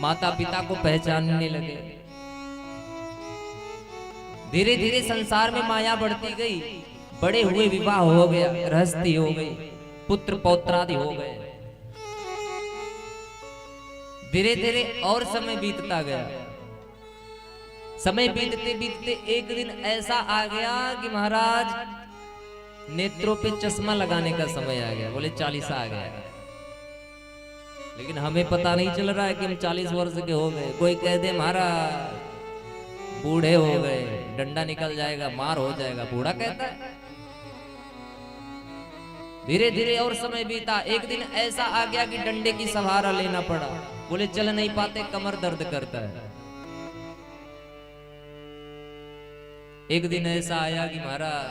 Speaker 1: माता पिता को पहचानने लगे। धीरे धीरे संसार में माया बढ़ती गई, बड़े हुए, विवाह हो गया, गृहस्थी हो गई, पुत्र पौत्रादि हो गए। धीरे धीरे और समय बीतता गया। समय बीतते बीतते एक दिन ऐसा आ गया कि महाराज नेत्रों पे चश्मा लगाने का समय आ गया। बोले 40 आ गया, लेकिन हमें पता नहीं चल रहा है कि हम 40 वर्ष के हो गए। कोई कह दे महाराज बूढ़े हो गए, डंडा निकल जाएगा, मार हो जाएगा, बूढ़ा कहता है। धीरे धीरे और समय बीता। एक दिन ऐसा आ गया कि डंडे की सहारा लेना पड़ा। बोले चल नहीं पाते, कमर दर्द करता है। एक दिन ऐसा आया कि महाराज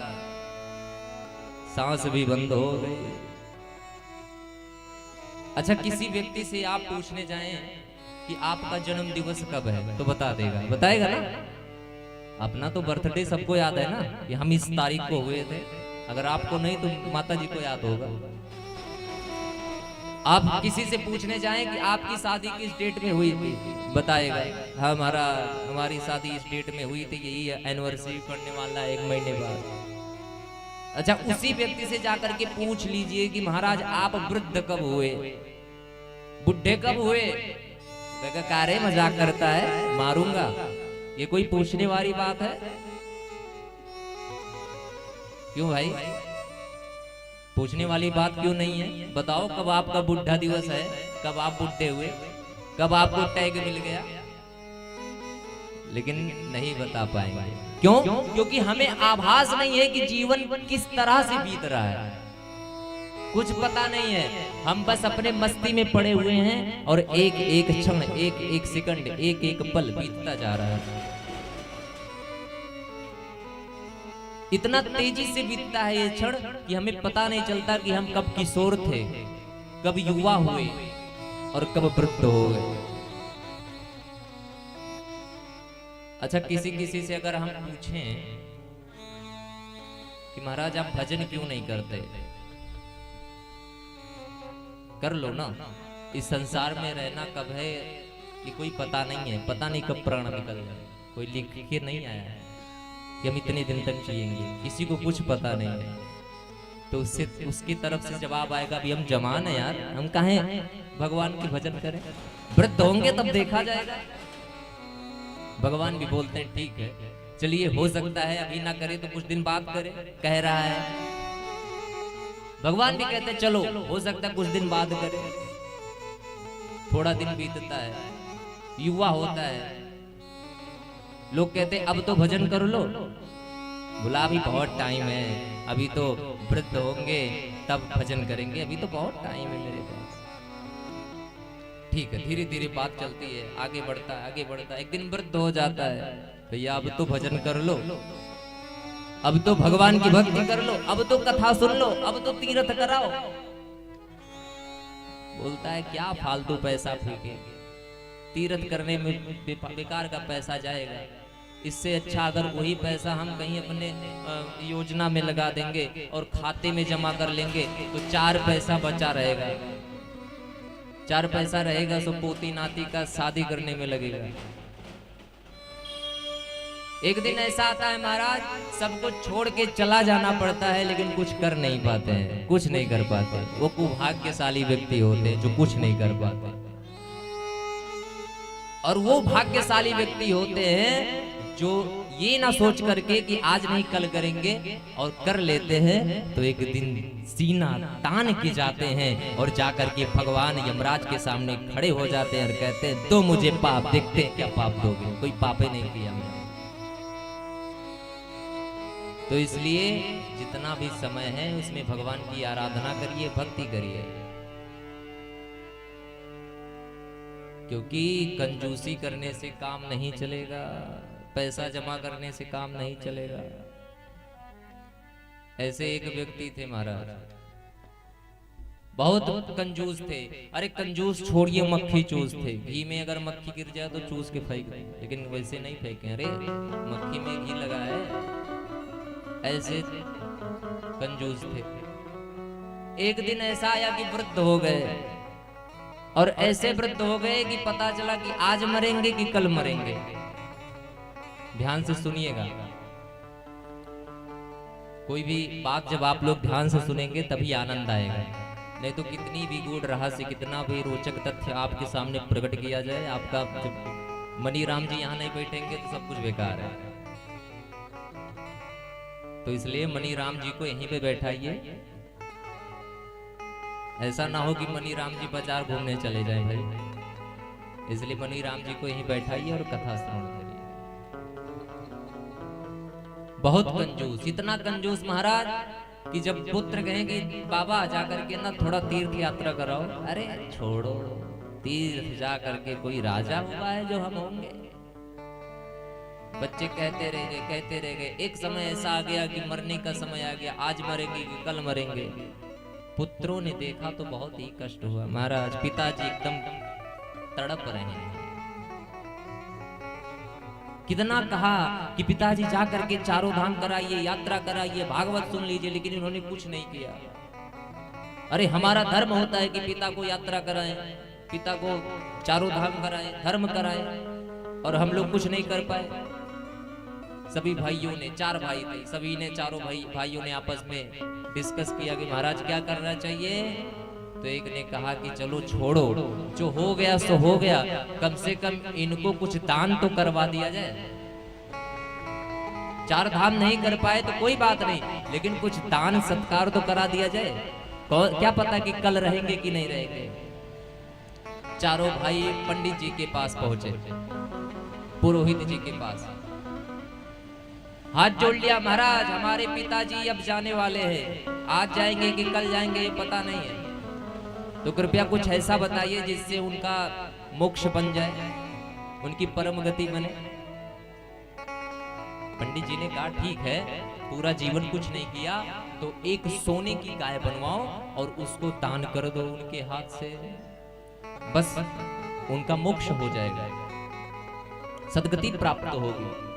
Speaker 1: सांस भी बंद हो गई। अच्छा, किसी व्यक्ति से आप पूछने जाएं कि आपका जन्म दिवस कब है तो बता देगा, बताएगा ना। अपना तो बर्थडे सबको याद है ना कि हम इस तारीख को हुए थे। अगर आपको नहीं तो माता जी को याद होगा। आप किसी से पूछने जाएं कि आपकी शादी किस डेट में हुई थी, बताएगा हमारी शादी इस डेट में हुई थी, यही एनिवर्सरी पड़ने वाला है 1 महीने बाद। अच्छा, उसी व्यक्ति से जाकर के पूछ लीजिए कि महाराज आप वृद्ध कब हुए, बुढ़े कब हुए? कारे मजाक करता है, मारूंगा। ये कोई पूछने वाली बात है? क्यों भाई, पूछने वाली बात क्यों नहीं है? बताओ कब आपका बुढ़ा दिवस है, कब आप बुढ़े हुए, कब आपको टैग मिल गया? लेकिन नहीं बता पाएंगे। क्यों? क्योंकि हमें आभास नहीं है कि जीवन किस तरह से बीत रहा है, कुछ पता नहीं है। हम बस अपने मस्ती में पड़े हुए हैं और एक एक क्षण, एक एक सेकंड, एक एक पल बीतता जा रहा है। इतना तेजी से बीतता है ये क्षण कि हमें पता नहीं चलता कि हम कब किशोर थे, कब युवा हुए और कब वृद्ध हो गए। अच्छा, किसी किसी से अगर हम पूछें कि महाराज आप भजन क्यों नहीं करते, कर लो ना। इस संसार में रहना कब है ये कोई पता नहीं है, पता नहीं कब प्राण निकल जाए। कोई लिख के नहीं आया है कि हम इतने दिन तक जिएंगे, किसी को कुछ पता नहीं है। तो उससे उसकी तरफ से जवाब आएगा, अभी हम जवान है यार, हम काहे भगवान के भजन करें, वृद्ध होंगे तब देखा जाएगा। भगवान भी बोलते हैं ठीक है, चलिए हो सकता है अभी ना करे तो कुछ दिन बाद करे, कह रहा है। भगवान भी कहते हैं चलो हो सकता है कुछ दिन बाद करे। थोड़ा दिन बीतता है, युवा होता है, लोग कहते हैं अब तो भजन कर लो। बोला अभी बहुत टाइम है, अभी तो वृद्ध होंगे तब भजन करेंगे, अभी तो बहुत टाइम है मेरे पास। ठीक है, धीरे धीरे बात चलती है, आगे बढ़ता है, आगे बढ़ता है। एक दिन वृद्ध हो जाता है, भैया अब तो भजन कर लो, अब तो भगवान की भक्ति कर लो, अब तो कथा सुन लो, अब तो तीर्थ कराओ। बोलता है क्या फालतू पैसा फूके, तीर्थ करने में बेकार का पैसा जाएगा। इससे अच्छा अगर वही पैसा हम कहीं अपने योजना में लगा देंगे और खाते में जमा कर लेंगे तो 4 पैसा बचा रहेगा। 4 पैसा रहेगा तो पोती नाती का शादी करने में लगेगा। एक दिन ऐसा आता है महाराज, सब कुछ छोड़ के चला जाना पड़ता है लेकिन कुछ कर नहीं पाते हैं, कुछ नहीं कर पाते। वो कुभाग्यशाली व्यक्ति होते हैं जो कुछ नहीं कर पाते, और वो भाग्यशाली व्यक्ति होते हैं जो ये ना सोच करके कि आज नहीं कल करेंगे और कर लेते हैं, तो एक दिन सीना तान के जाते हैं और जाकर के भगवान यमराज के सामने खड़े हो जाते हैं और कहते हैं तो मुझे पाप देखते हैं क्या पाप दोगे, कोई पाप ही नहीं किया मैंने। तो इसलिए जितना भी समय है उसमें भगवान की आराधना करिए, भक्ति करिए, क्योंकि कंजूसी करने से काम नहीं चलेगा, पैसा जमा करने से काम नहीं चलेगा। ऐसे एक व्यक्ति थे महाराज, बहुत कंजूस थे। अरे कंजूस छोड़िए, मक्खी चूस थे। घी में अगर मक्खी गिर जाए तो चूस के फेंक दें, लेकिन वैसे नहीं फेंके। अरे मक्खी में घी लगा है, ऐसे कंजूस थे। एक दिन ऐसा आया कि वृद्ध हो गए, और ऐसे वृद्ध हो गए कि पता चला कि आज मरेंगे कि कल मरेंगे। ध्यान से सुनिएगा, कोई भी बात जब आप लोग ध्यान से सुनेंगे तभी आनंद आएगा, नहीं तो कितनी भी गूढ़ रहस्य, कितना भी रोचक तथ्य आपके सामने प्रकट किया जाए, आपका मनीराम जी यहाँ नहीं बैठेंगे तो सब कुछ बेकार है। तो इसलिए मनीराम जी को यहीं पे बैठाइए, ऐसा ना हो कि मनीराम जी बाजार घूमने चले जाएं भाई। इसलिए मनीराम जी को यहीं बैठाइए और कथा श्रवण करिए। बहुत कंजूस, इतना कंजूस महाराज कि जब पुत्र कहेंगे बाबा जाकर के ना थोड़ा तीर्थ यात्रा कराओ, अरे छोड़ो, तीर्थ जा करके कोई राजा हुआ है जो हम होंगे। बच्चे कहते रह गए। एक समय ऐसा आ गया कि मरने का समय आ गया, आज मरेंगे कि कल मरेंगे। पुत्रों ने देखा तो बहुत ही कष्ट हुआ महाराज, पिताजी एकदम तड़प रहे हैं। कितना कहा कि पिताजी जा करके चारों धाम कराइए, यात्रा कराइए, भागवत सुन लीजिए, लेकिन इन्होंने कुछ नहीं किया। अरे हमारा धर्म होता है कि पिता को यात्रा कराएं, पिता को चारों धाम कराएं, धर्म कराएं, और हम लोग कुछ नहीं कर पाए। सभी भाइयों ने, 4 भाई थे, सभी ने, चारों भाइयों ने आपस में डिस्कस किया कि महाराज क्या करना चाहिए। तो एक ने कहा कि चलो छोड़ो, जो हो गया सो हो गया, कम से कम इनको कुछ दान तो करवा दिया जाए। 4 धाम नहीं कर पाए तो कोई बात नहीं, लेकिन कुछ दान सत्कार तो करा दिया जाए। क्या पता कि कल रहेंगे कि नहीं रहेंगे। चारों भाई पंडित जी के पास पहुंचे, पुरोहित जी के पास, हाथ जोड़ लिया, महाराज हमारे पिताजी अब जाने वाले हैं, आज जाएंगे कि कल जाएंगे ये पता नहीं है, तो कृपया कुछ ऐसा बताइए जिससे उनका मोक्ष बन जाए, उनकी परम गति बने। पंडित जी ने कहा ठीक है, पूरा जीवन कुछ नहीं किया तो एक सोने की गाय बनवाओ और उसको दान कर दो उनके हाथ से, बस उनका मोक्ष हो जाएगा, सदगति प्राप्त होगी।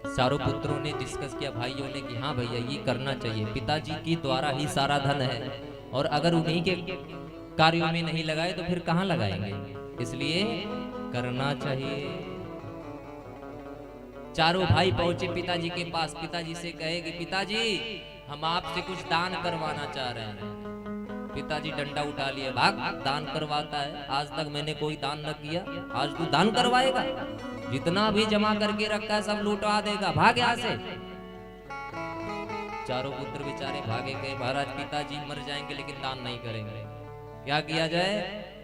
Speaker 1: चारों पुत्रों ने डिस्कस किया, भाइयों ने कि हाँ भैया ये करना चाहिए, पिताजी के द्वारा ही सारा धन है, और अगर उन्हीं के कार्यों में नहीं लगाए तो फिर कहाँ लगाएंगे, इसलिए करना चाहिए। चारों भाई पहुंचे पिताजी के पास, पिताजी से कहे कि पिताजी हम आपसे कुछ दान करवाना चाह रहे हैं। पिताजी डंडा उठा लिए, भाग, दान करवाता है, आज तक मैंने कोई दान न किया, आज तू दान करवाएगा, जितना भी जमा करके रखा है सब लूटा देगा, भाग यहाँ से। चारों पुत्र बेचारे भागे गए। महाराज पिताजी मर जाएंगे लेकिन दान नहीं करेंगे, क्या किया जाए।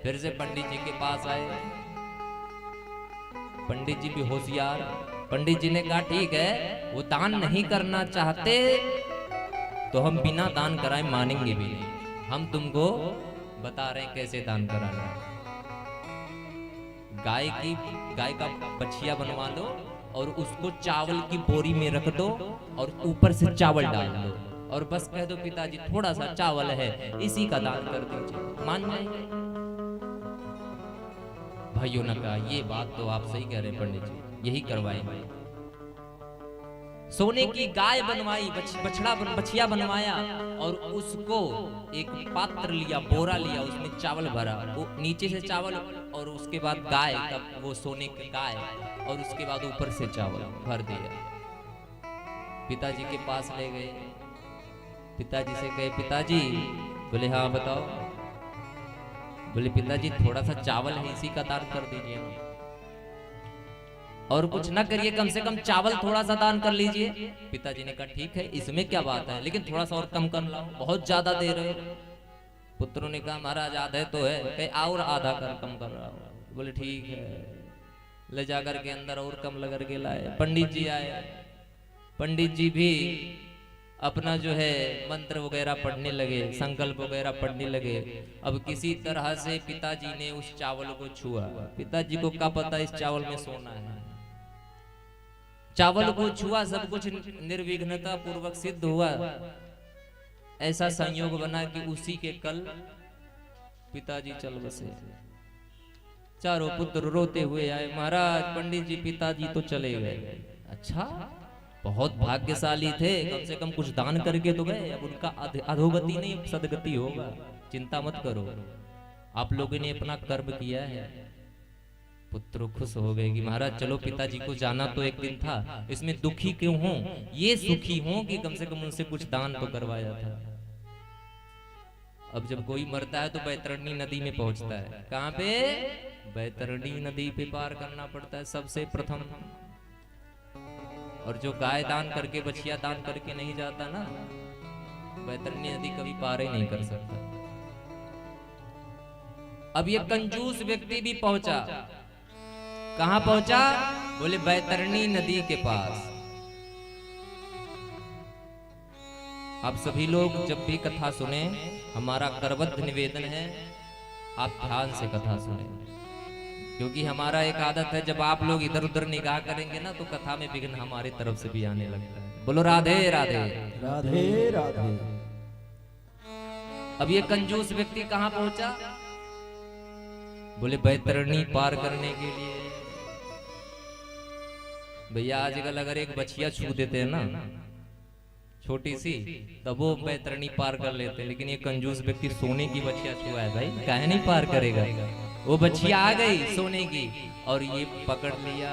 Speaker 1: फिर से पंडित जी के पास आए, पंडित जी भी होशियार, पंडित जी ने कहा ठीक है, वो दान नहीं करना चाहते तो हम बिना दान कराए मानेंगे भी नहीं, हम तुमको बता रहे हैं कैसे दान कराना है। गाय का बछिया बनवा लो और उसको चावल की बोरी में रख दो और ऊपर से चावल डाल दो और बस कह दो पिताजी थोड़ा सा चावल है, इसी का दान कर दीजिए, मान जाएंगे। भाइयों ने कहा ये बात तो आप सही कह रहे हैं पंडित जी, यही करवाएंगे। सोने की गाय बनवाई, बछिया बनवाया और उसको एक पात्र लिया, बोरा लिया, उसमें चावल भरा, वो नीचे से चावल और उसके बाद गाय का वो सोने की गाय और उसके बाद ऊपर से चावल भर दिया। पिताजी के पास ले गए, पिताजी से कहे पिताजी, बोले हाँ बताओ। बोले पिताजी थोड़ा सा चावल है, इसी का दान कर दीजिए और कुछ ना करिए, कम से कम चावल थोड़ा सा दान कर लीजिए। पिताजी ने कहा ठीक है, इसमें क्या बात है, लेकिन थोड़ा सा और कम कर लो, बहुत ज्यादा दे रहे हो। पुत्रों ने कहा महाराज आधा तो है, कहे और आधा कर कम कर रहा हूं। बोले ठीक है, ले जाकर के अंदर और कम लगा के लाए। पंडित जी आए, पंडित जी भी अपना जो है मंत्र वगैरह पढ़ने लगे, संकल्प वगैरह पढ़ने लगे। अब किसी तरह से पिताजी ने उस चावल को छुआ। पिताजी को क्या पता इस चावल में सोना है। चावल को छुआ, सब कुछ निर्विघ्नता पूर्वक सिद्ध हुआ। ऐसा संयोग बना कि उसी के कल पिताजी चल बसे। चारों पुत्र रोते हुए आए, महाराज पंडित जी पिताजी तो चले गए। अच्छा, बहुत भाग्यशाली थे, कम से कम कुछ दान करके तो गए, अब उनका अधोगति नहीं सदगति होगा, चिंता मत करो, आप लोगों ने अपना कर्म किया है। पुत्र खुश हो गए कि महाराज चलो पिताजी को जाना तो एक दिन था, इसमें दुखी क्यों हो, ये सुखी हो कि कम से कम उनसे कुछ दान तो करवाया था। अब जब कोई मरता है तो बैतरणी नदी में पहुंचता है। कहां पे? बैतरणी नदी पे पार करना पड़ता है सबसे प्रथम। और जो गाय दान करके, बछिया दान करके नहीं जाता ना, बैतरणी नदी कभी पार ही नहीं कर सकता। अब ये कंजूस व्यक्ति भी पहुंचा। कहां पहुंचा? बोले बैतरणी नदी के पास। आप सभी लोग जब भी कथा सुने, हमारा करबद्ध निवेदन है आप ध्यान से कथा सुने, क्योंकि हमारा एक आदत है जब आप लोग इधर उधर निगाह करेंगे ना तो कथा में विघ्न हमारी तरफ से भी आने लगता है। बोलो राधे राधे
Speaker 2: राधे राधे।
Speaker 1: अब ये कंजूस व्यक्ति कहां पहुंचा? बोले बैतरणी पार करने के लिए। भैया आजकल अगर एक बछिया छू देते हैं ना छोटी सी, तब वो बैतरणी पार कर लेते हैं, लेकिन ये कंजूस व्यक्ति सोने की बछिया छुआ है भाई, काहे नहीं पार करेगा। वो बछिया आ गई सोने की और ये पकड़ लिया,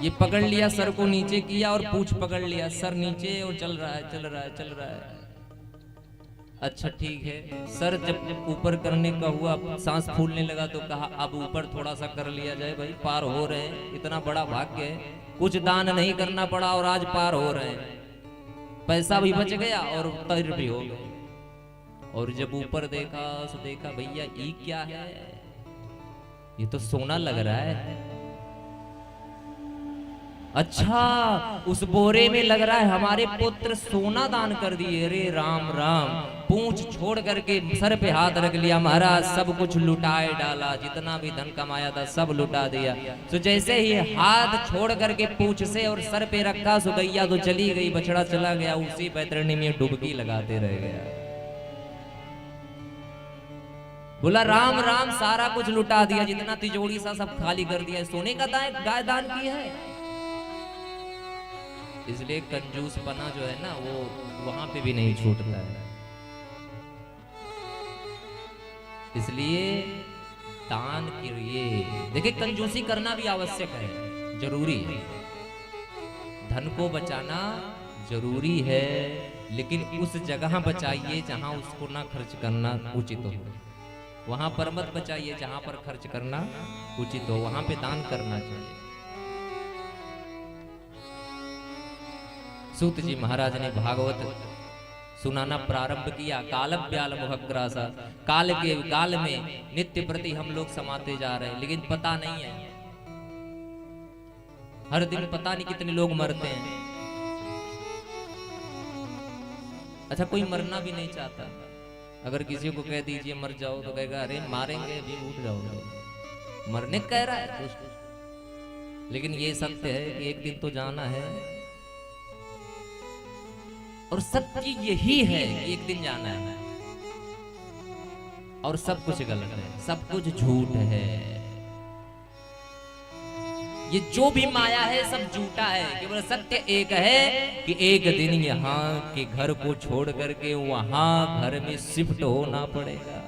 Speaker 1: ये पकड़ लिया, सर को नीचे किया और पूंछ पकड़ लिया, सर नीचे और चल रहा है चल रहा है चल रहा है। अच्छा ठीक है, सर जब ऊपर करने का हुआ, सांस फूलने लगा तो कहा अब ऊपर थोड़ा सा कर लिया जाए भाई, पार हो रहे हैं, इतना बड़ा भाग्य है, कुछ दान नहीं करना पड़ा और आज पार हो रहे हैं, पैसा भी बच गया और तर भी हो गए। और जब ऊपर देखा तो देखा भैया ये क्या है, ये तो सोना लग रहा है। अच्छा, उस बोरे में लग रहा है हमारे पुत्र सोना दान कर दिए। रे राम राम, पूंछ छोड़ करके सर पे हाथ रख लिया, महाराज सब कुछ लुटाए डाला, जितना भी धन कमाया था सब लुटा दिया। तो जैसे ही हाथ छोड़ करके पूंछ से और सर पे रखा, सो गैया तो चली गई, बछड़ा चला गया, उसी बैतरणी में डुबकी लगाते रह गया। बोला राम राम, सारा कुछ लुटा दिया, जितना तिजोरी सा सब खाली कर दिया, सोने का गाय दान की है। इसलिए कंजूस पना जो है ना वो वहां पे भी नहीं छूटता है। इसलिए दान करिए। देखिए कंजूसी करना भी आवश्यक है, जरूरी है, धन को बचाना जरूरी है, लेकिन उस जगह बचाइए जहां उसको ना खर्च करना उचित हो। वहां पर मत बचाइए जहां पर खर्च करना उचित हो, वहां पे दान करना चाहिए। सूत जी महाराज ने भागवत सुनाना प्रारंभ किया। काल ब्याल मुहग्रासा, काल के काल में नित्य प्रति हम लोग समाते जा रहे हैं, लेकिन पता नहीं है, हर दिन पता नहीं कितने लोग मरते हैं। अच्छा कोई मरना भी नहीं चाहता, अगर किसी को कह दीजिए मर जाओ तो कहेगा अरे मारेंगे अभी उठ जाओगे, मरने कह रहा है कुछ। लेकिन ये सत्य है कि एक दिन तो जाना है, और सत्य यही है कि एक दिन जाना है, और सब कुछ गलत है, सब कुछ झूठ है। ये जो भी माया है सब झूठा है, केवल सत्य एक है कि एक दिन यहाँ के घर को छोड़ करके वहां घर में शिफ्ट होना पड़ेगा।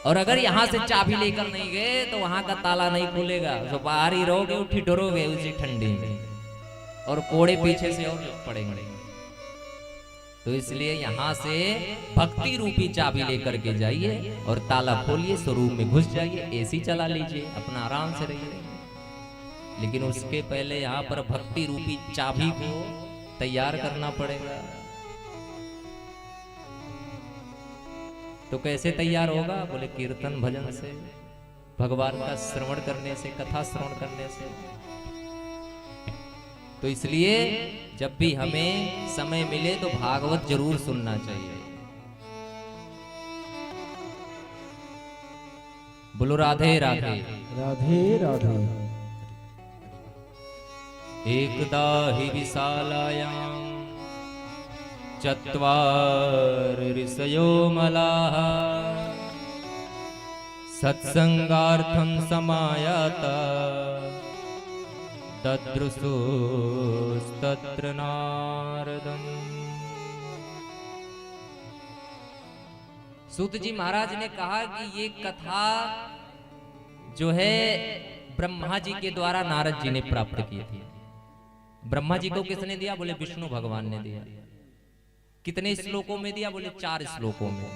Speaker 1: और अगर यहाँ से चाबी लेकर नहीं गए तो वहां का ताला नहीं खुलेगा, तो बाहर ही रहोगे, उठी डरोगे उसी ठंडी में, और कोड़े पीछे से और पड़ेंगे। तो इसलिए यहाँ से भक्ति रूपी चाबी लेकर के जाइए और ताला खोलिए, स्वरूप में घुस जाइए, एसी चला लीजिए, अपना आराम से रहिए। लेकिन उसके पहले यहाँ पर भक्ति रूपी चाबी को तैयार करना पड़ेगा। तो कैसे तैयार होगा? बोले कीर्तन भजन से, भगवान का श्रवण करने से, कथा श्रवण करने से। तो इसलिए जब भी हमें समय मिले तो भागवत जरूर सुनना चाहिए। बोलो राधे राधे।
Speaker 2: राधे राधे।
Speaker 1: एकदा हि विशालायां चत्वार ऋषयो मलाः सत्संगार्थं समायाता तद्रुसोस्तत्र नारदम्। सूत जी महाराज ने कहा कि ये कथा जो है ब्रह्मा जी के द्वारा नारद जी ने प्राप्त की थी। ब्रह्मा जी को किसने दिया? बोले विष्णु भगवान ने दिया। कितने श्लोकों में दिया? बोले 4 श्लोकों में।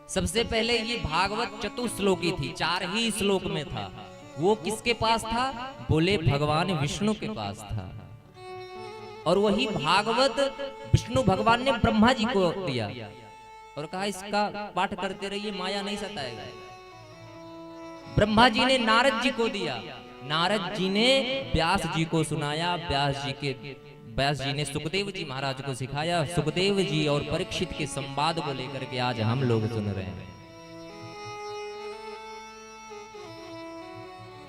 Speaker 1: सबसे पहले ये भागवत चतुश्लोकी थी, 4 ही श्लोक में था। वो किसके पास था? बोले भगवान विष्णु के पास था। और वही भागवत विष्णु भगवान ने ब्रह्मा जी को दिया और कहा इसका पाठ करते रहिए, माया नहीं सताएगा। ब्रह्मा जी ने नारद जी को दिया, नारद जी ने व्यास जी को सुनाया, व्यास जी ने सुखदेव जी महाराज को सिखाया। सुखदेव जी और परीक्षित के संवाद को लेकर के आज हम लोग सुन रहे हैं।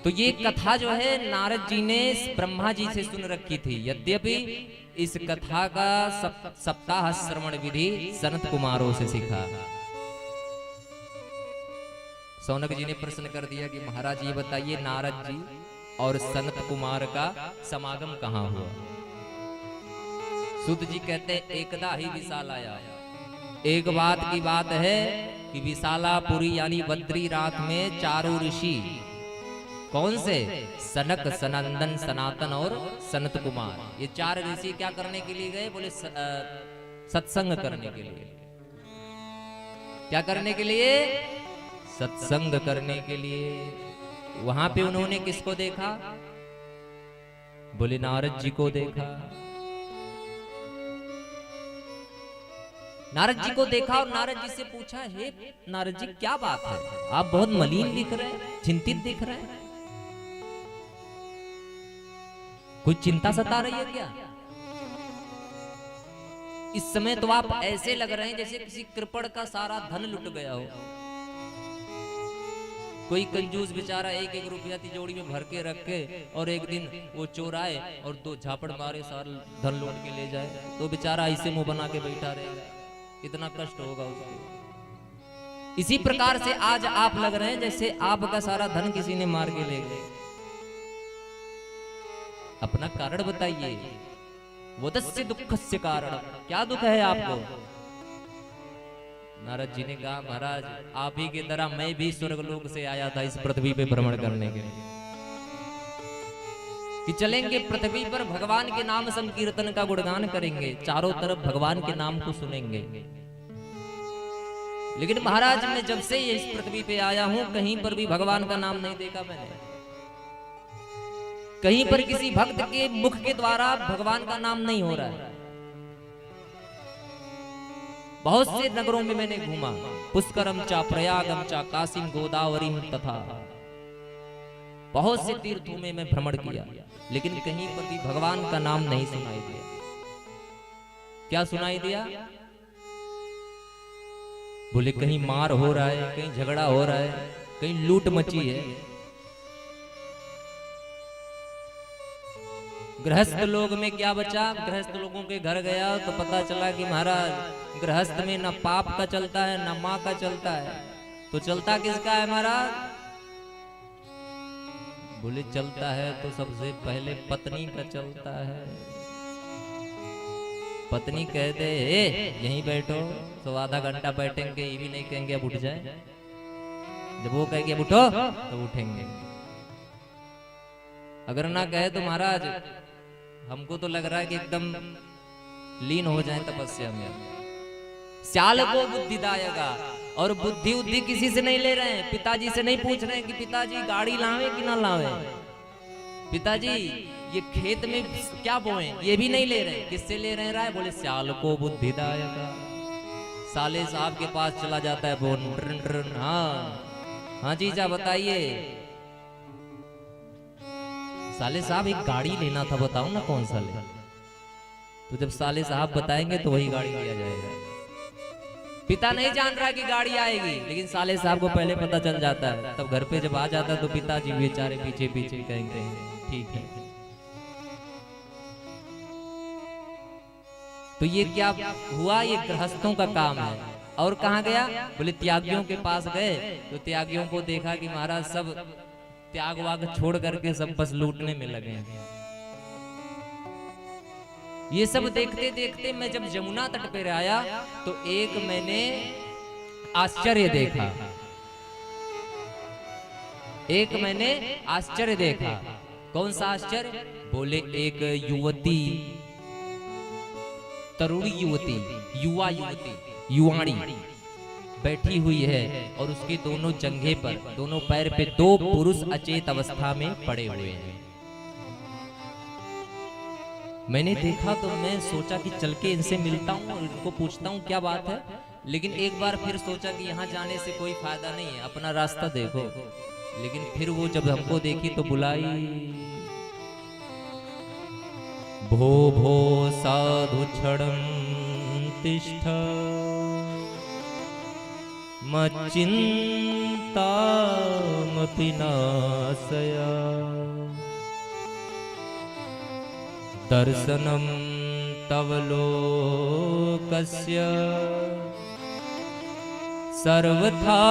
Speaker 1: तो ये कथा जो है नारद जी ने ब्रह्मा जी से सुन रखी थी। यद्यपि इस कथा का सप्ताह श्रवण विधि सनत कुमारों से सीखा। सौनक जी ने प्रश्न कर दिया कि महाराज ये बताइए नारद जी और सनत कुमार का समागम कहाँ हुआ? सूत जी कहते एकदा ही विशालाया। एक बात की बात है कि विशालापुरी यानी बद्रीनाथ में 4 ऋषि, कौन से? सनक, सनंदन, सनातन और सनत कुमार। ये 4 ऋषि क्या करने के लिए गए? बोले सत्संग करने के लिए। क्या करने के लिए? सत्संग करने के लिए। वहां पे उन्होंने किसको देखा? बोले नारद जी को देखा। नारद जी को देखा और नारद जी से पूछा, हे नारद जी क्या बात है, आप बहुत मलिन दिख रहे हैं, चिंतित दिख रहे हैं, कोई चिंता सता रही है क्या? इस समय तो आप ऐसे लग रहे हैं जैसे किसी कृपण का सारा धन लुट गया हो। कोई कंजूस बेचारा 1-1 रुपया तिजोरी में भर के रखे और एक दिन वो चोर आए और 2 झापड़ मारे, सारा धन लूट के ले जाए, तो बेचारा ऐसे मुंह बना के बैठा रहेगा, कितना कष्ट होगा उसको। इसी प्रकार से आज आप लग रहे हैं जैसे आपका सारा धन किसी ने मार के ले गए। अपना कारण बताइए। वदस्य दुःखस्य कारण, क्या दुख है आपको? नारद जी ने कहा महाराज आप ही की तरह मैं भी स्वर्गलोक से आया था इस पृथ्वी पे भ्रमण करने के लिए, कि चलेंगे पृथ्वी पर भगवान के नाम संकीर्तन का गुणगान करेंगे, चारों तरफ भगवान के नाम को सुनेंगे। लेकिन महाराज मैं जब से इस पृथ्वी पे आया हूं कहीं पर भी भगवान का नाम नहीं देखा मैंने। कहीं पर किसी भक्त के मुख के द्वारा भगवान का नाम नहीं हो रहा है। बहुत से नगरों में मैंने घूमा, पुष्करम चा, प्रयागम चा, काशीम, गोदावरीम तथा बहुत से तीर्थों में मैं भ्रमण किया, लेकिन कहीं पर भी भगवान का नाम नहीं सुनाई दिया। क्या सुनाई दिया? बोले कहीं मार हो रहा है, कहीं झगड़ा हो रहा है, कहीं लूट मची है। गृहस्थ लोग में क्या बचा? गृहस्थ लोगों के घर गया तो पता चला कि महाराज गृहस्थ में न पाप का चलता है न माँ का चलता है, तो चलता किसका है महाराज? बोले चलता है तो सबसे पहले पत्नी का चलता है। पत्नी कहते यहीं बैठो, तो आधा घंटा बैठेंगे, ये भी नहीं कहेंगे अब उठ जाए। जब वो कहेंगे अब उठो तो उठेंगे, अगर ना कहे तो महाराज हमको तो लग रहा है कि एकदम लीन हो जाए तपस्या में। स्याल को बुद्धिदायका, और बुद्धि उद्धि किसी से नहीं ले रहे हैं, पिताजी से नहीं पूछ रहे हैं कि पिताजी गाड़ी लावे कि ना लावे, पिताजी ये खेत में क्या बोए, ये भी नहीं ले रहे। किससे ले रहे हैं? बोले स्याल को बुद्धिदायका। साले साहब के पास चला जाता है फोन, हाँ जीजा बताइए। साले साहब एक गाड़ी लेना था, बताओ ना कौन सा ले। तो जब साले साहब बताएंगे तो वही गाड़ी लिया जाएगा। पिता नहीं जान रहा कि गाड़ी आएगी, लेकिन साले साहब को पहले पता चल जाता है। तब घर पे जब आ जाता है तो पिताजी बेचारे पीछे पीछे कहेंगे ठीक है। तो ये क्या हुआ? ये गृहस्थों का काम है। और कहाँ गया? बोले त्यागियों के पास गए तो त्यागियों को देखा कि महाराज सब त्याग वाग छोड़ करके सब बस लूटने में लगे हैं। ये सब देखते देखते मैं जब यमुना तट पर आया तो एक मैंने आश्चर्य देखा, एक मैंने आश्चर्य देखा। कौन सा आश्चर्य? बोले एक युवती, तरुणी युवती, युवा युवती, युवाणी बैठी हुई है और उसके दोनों जंघे पर, दोनों पैर पे दो पुरुष अचेत अवस्था में पड़े हुए हैं। मैंने देखा तो मैं सोचा कि चल के इनसे मिलता हूँ और इनको पूछता हूँ क्या बात है, लेकिन एक बार फिर सोचा कि यहाँ जाने से कोई फायदा नहीं है, अपना रास्ता देखो। लेकिन फिर वो जब हमको देखी तो बुलाई, भो भो साधु क्षणं तिष्ठ मच्चिन्तामपि नाशया, दर्शनं तव लोकस्य सर्वथा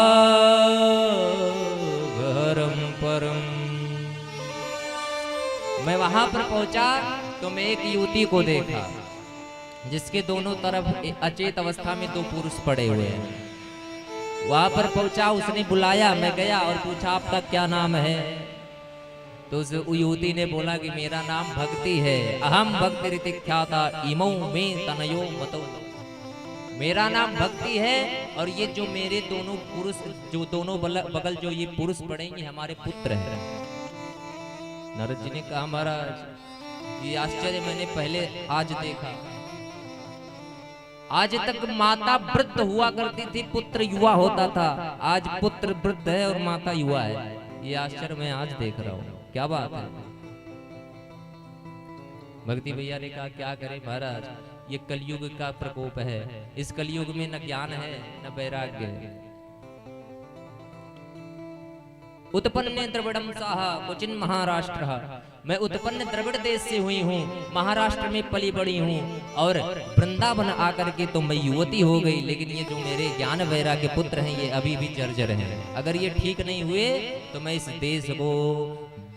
Speaker 1: घरं परम्। मैं वहां पर पहुंचा तो मैं एक युवती को देखा जिसके दोनों तरफ अचेत अवस्था में दो पुरुष पड़े हुए हैं। वहां पर पहुंचा, उसने बुलाया, मैं गया और पूछा आपका क्या नाम है? तो उस युवती ने बोला कि मेरा नाम भक्ति है। अहम भक्ति ऋतिख्याता इमौ में तनयो मतौ। मेरा नाम भक्ति है और ये जो मेरे दोनों पुरुष, जो दोनों बगल जो ये पुरुष पड़े, ये हमारे पुत्र हैं। नारद जी ने कहा महाराज ये आश्चर्य मैंने पहले आज देखा। आज तक माता वृद्ध हुआ करती थी, पुत्र युवा होता था। आज पुत्र वृद्ध है और माता युवा है। ये आश्चर्य मैं आज देख रहा हूँ। क्या बात है? भक्ति भैया ने कहा क्या करे महाराज, ये कलयुग का प्रकोप है। इस कलयुग में न ज्ञान है न वैराग्य है। उत्पन्न द्रविड़म साहा क्वचिन महाराष्ट्र। मैं उत्पन्न द्रविड़ देश से हुई हूँ, महाराष्ट्र में पली बड़ी हूँ और वृंदावन आकर के तो मैं युवती हो गई। लेकिन ये जो मेरे ज्ञान वैराग्य पुत्र हैं ये अभी भी जर्जर हैं। अगर ये ठीक नहीं हुए तो मैं इस देश को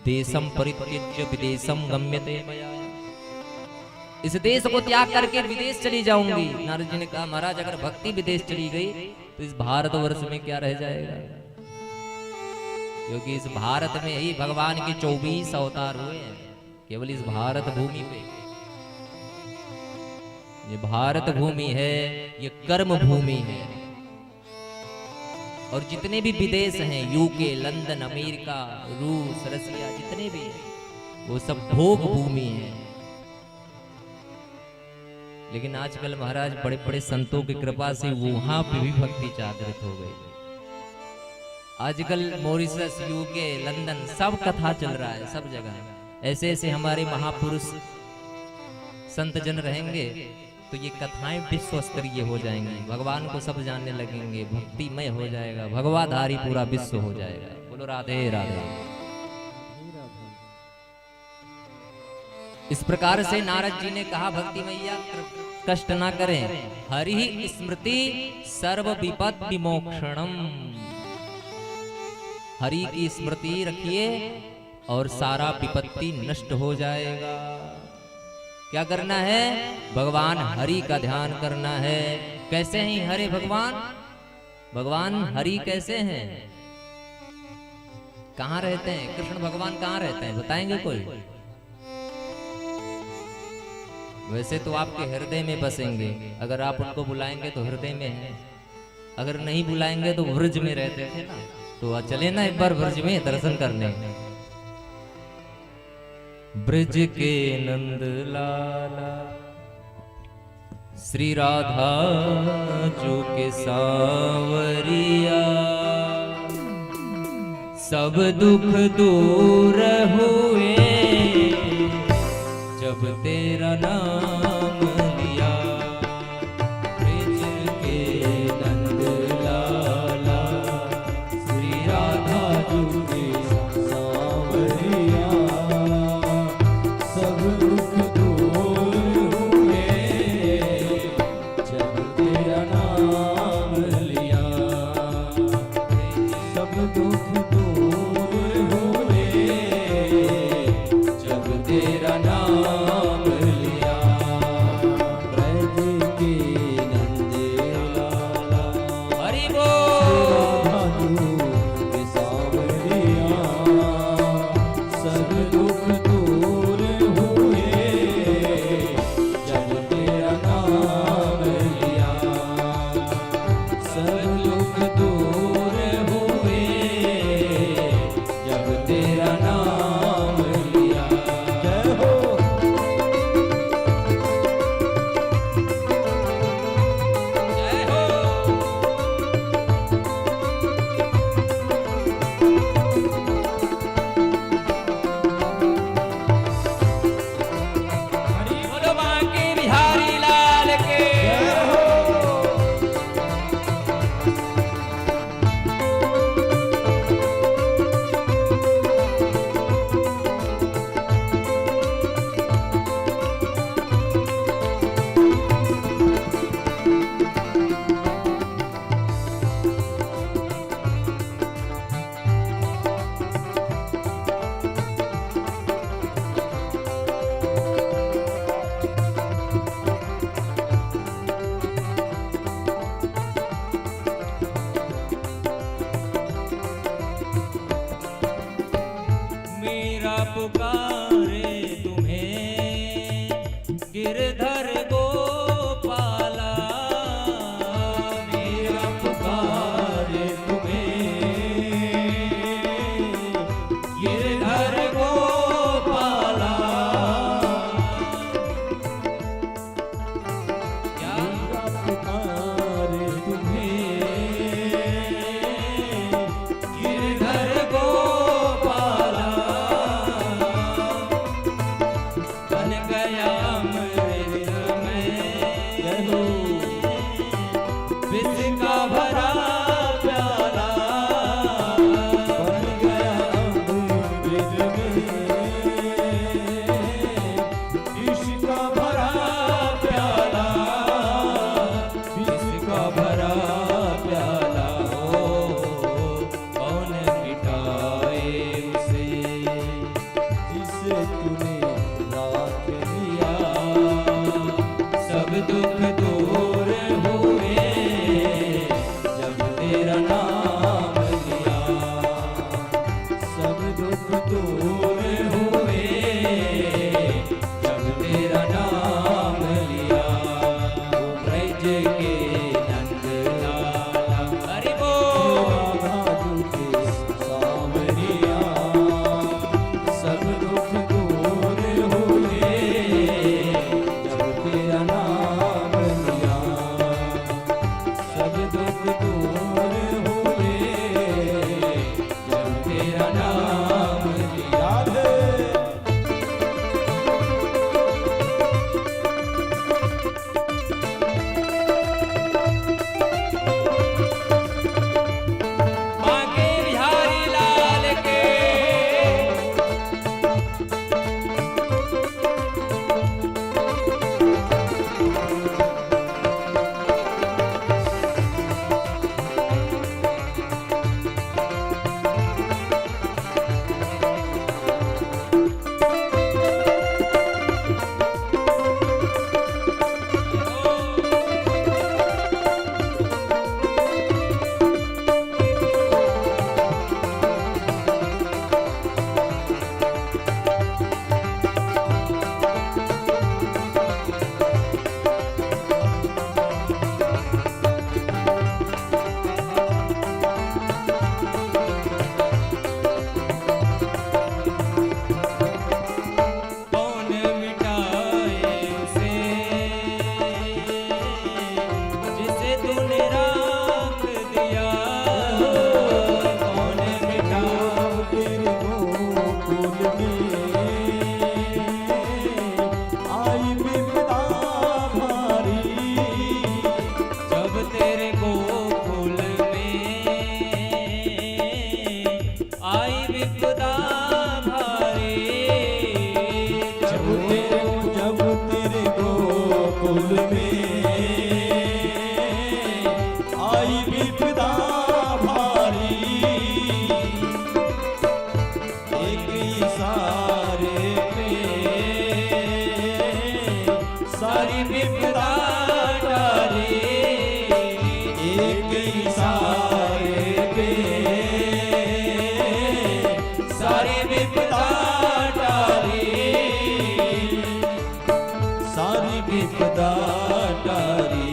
Speaker 1: देशम परित्यज्य विदेशम गम्यते मया, इस देश को त्याग करके विदेश चली जाऊंगी। नारद जी ने कहा महाराज अगर भक्ति विदेश चली गई तो इस भारतवर्ष में क्या रह जाएगा? क्योंकि इस भारत में ही भगवान के 24 अवतार हुए हैं, केवल इस भारत भूमि पे। ये भारत भूमि है, ये कर्म भूमि है। और जितने भी विदेश हैं, यूके, लंदन, अमेरिका, रूस, रसिया, जितने भी हैं वो सब भोग भूमि है। लेकिन आजकल महाराज बड़े बड़े संतों की कृपा से वहां पे भी भक्ति जागृत हो गई। आजकल मॉरिशस, यूके, लंदन सब कथा चल रहा है, सब जगह। ऐसे ऐसे हमारे महापुरुष संत जन रहेंगे तो ये कथाएं विश्व स्तरीय हो जाएंगी, भगवान को सब जानने लगेंगे, भक्तिमय हो जाएगा, भगवाधारी पूरा विश्व हो जाएगा। बोलो राधे राधे। इस प्रकार से नारद जी ने कहा, भक्ति मैया कष्ट ना करें, हरि स्मृति सर्व विपद विमोक्षणम। हरि की स्मृति रखिए और सारा विपत्ति नष्ट हो जाएगा। क्या करना है? भगवान हरि का ध्यान करना है। कैसे हैं हरे भगवान? भगवान हरि कैसे हैं? कहाँ रहते हैं कृष्ण भगवान? कहाँ रहते हैं बताएंगे कोई? वैसे तो आपके हृदय में बसेंगे, अगर आप उनको बुलाएंगे तो हृदय में है, अगर नहीं बुलाएंगे तो ब्रज में रहते थे ना। तो चले ना एक बार ब्रज में दर्शन करने। ब्रज के नंद लाला श्री राधा जो के सावरिया, सब दुख दूर हुए जब तेरा नाम लिया। ब्रज के नंद लाला श्री राधा जो के सावरिया, सब दुख दूर हुए जब तेरा नाम लिया। सब दुख दूर हुए जब तेरा नाम लिया। ब्रज के नंद लाला हरि बोल के सावरिया, सब दुख दूर हुए जब तेरा नाम लिया। सब दुख दूर हुए जब तेरा नाम लिया। जय हो। जय हो। बोलो बांके बिहारी लाल के। जय हो। मेरा पुकारे तुम्हें गिरधर गोपाला, मेरा पुकारे तुम्हें गिरधर गोपाला। क्या पुकारे तुम्हें गिरधर गोपाला, बन गया अमृत में विष का भरा प्याला। बन गया अमृत में विष का भरा प्याला, विष का भरा प्याला। हो कौन मिटाए उसे जिसे तूने राख लिया। सब दुख दूर हुए जब तेरा नाम लिया। सब दुख दूर हुए जब तेरा नाम लिया। ब्रज के नंद लाला हरि बोल के सावरिया, सब दुख दूर हुए
Speaker 2: जब तेरे गोकुल में आई विपदा भारी, एक इशारे पे सारी विपदा टारी, एक इशारे पे सारी विपदा टारी, सारी विपदा टारी,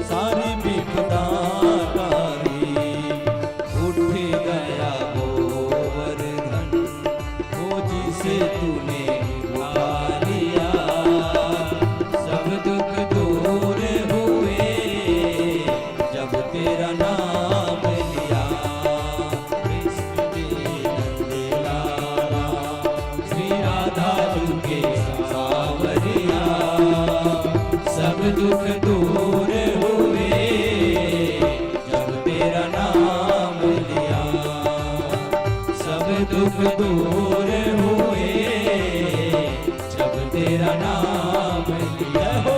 Speaker 2: सारी विपदा टारी। उठ गया गोवर्धन वो जिसे तूने उठा लिया, सब दुख दूर हुए जब तेरा नाम लिया। कृष्ण नंद लाला श्री राधा झुके सावरिया, सब दुख दूर हुए जब तेरा नाम लिया, सब दुख दूर हुए जब तेरा नाम लिया। हो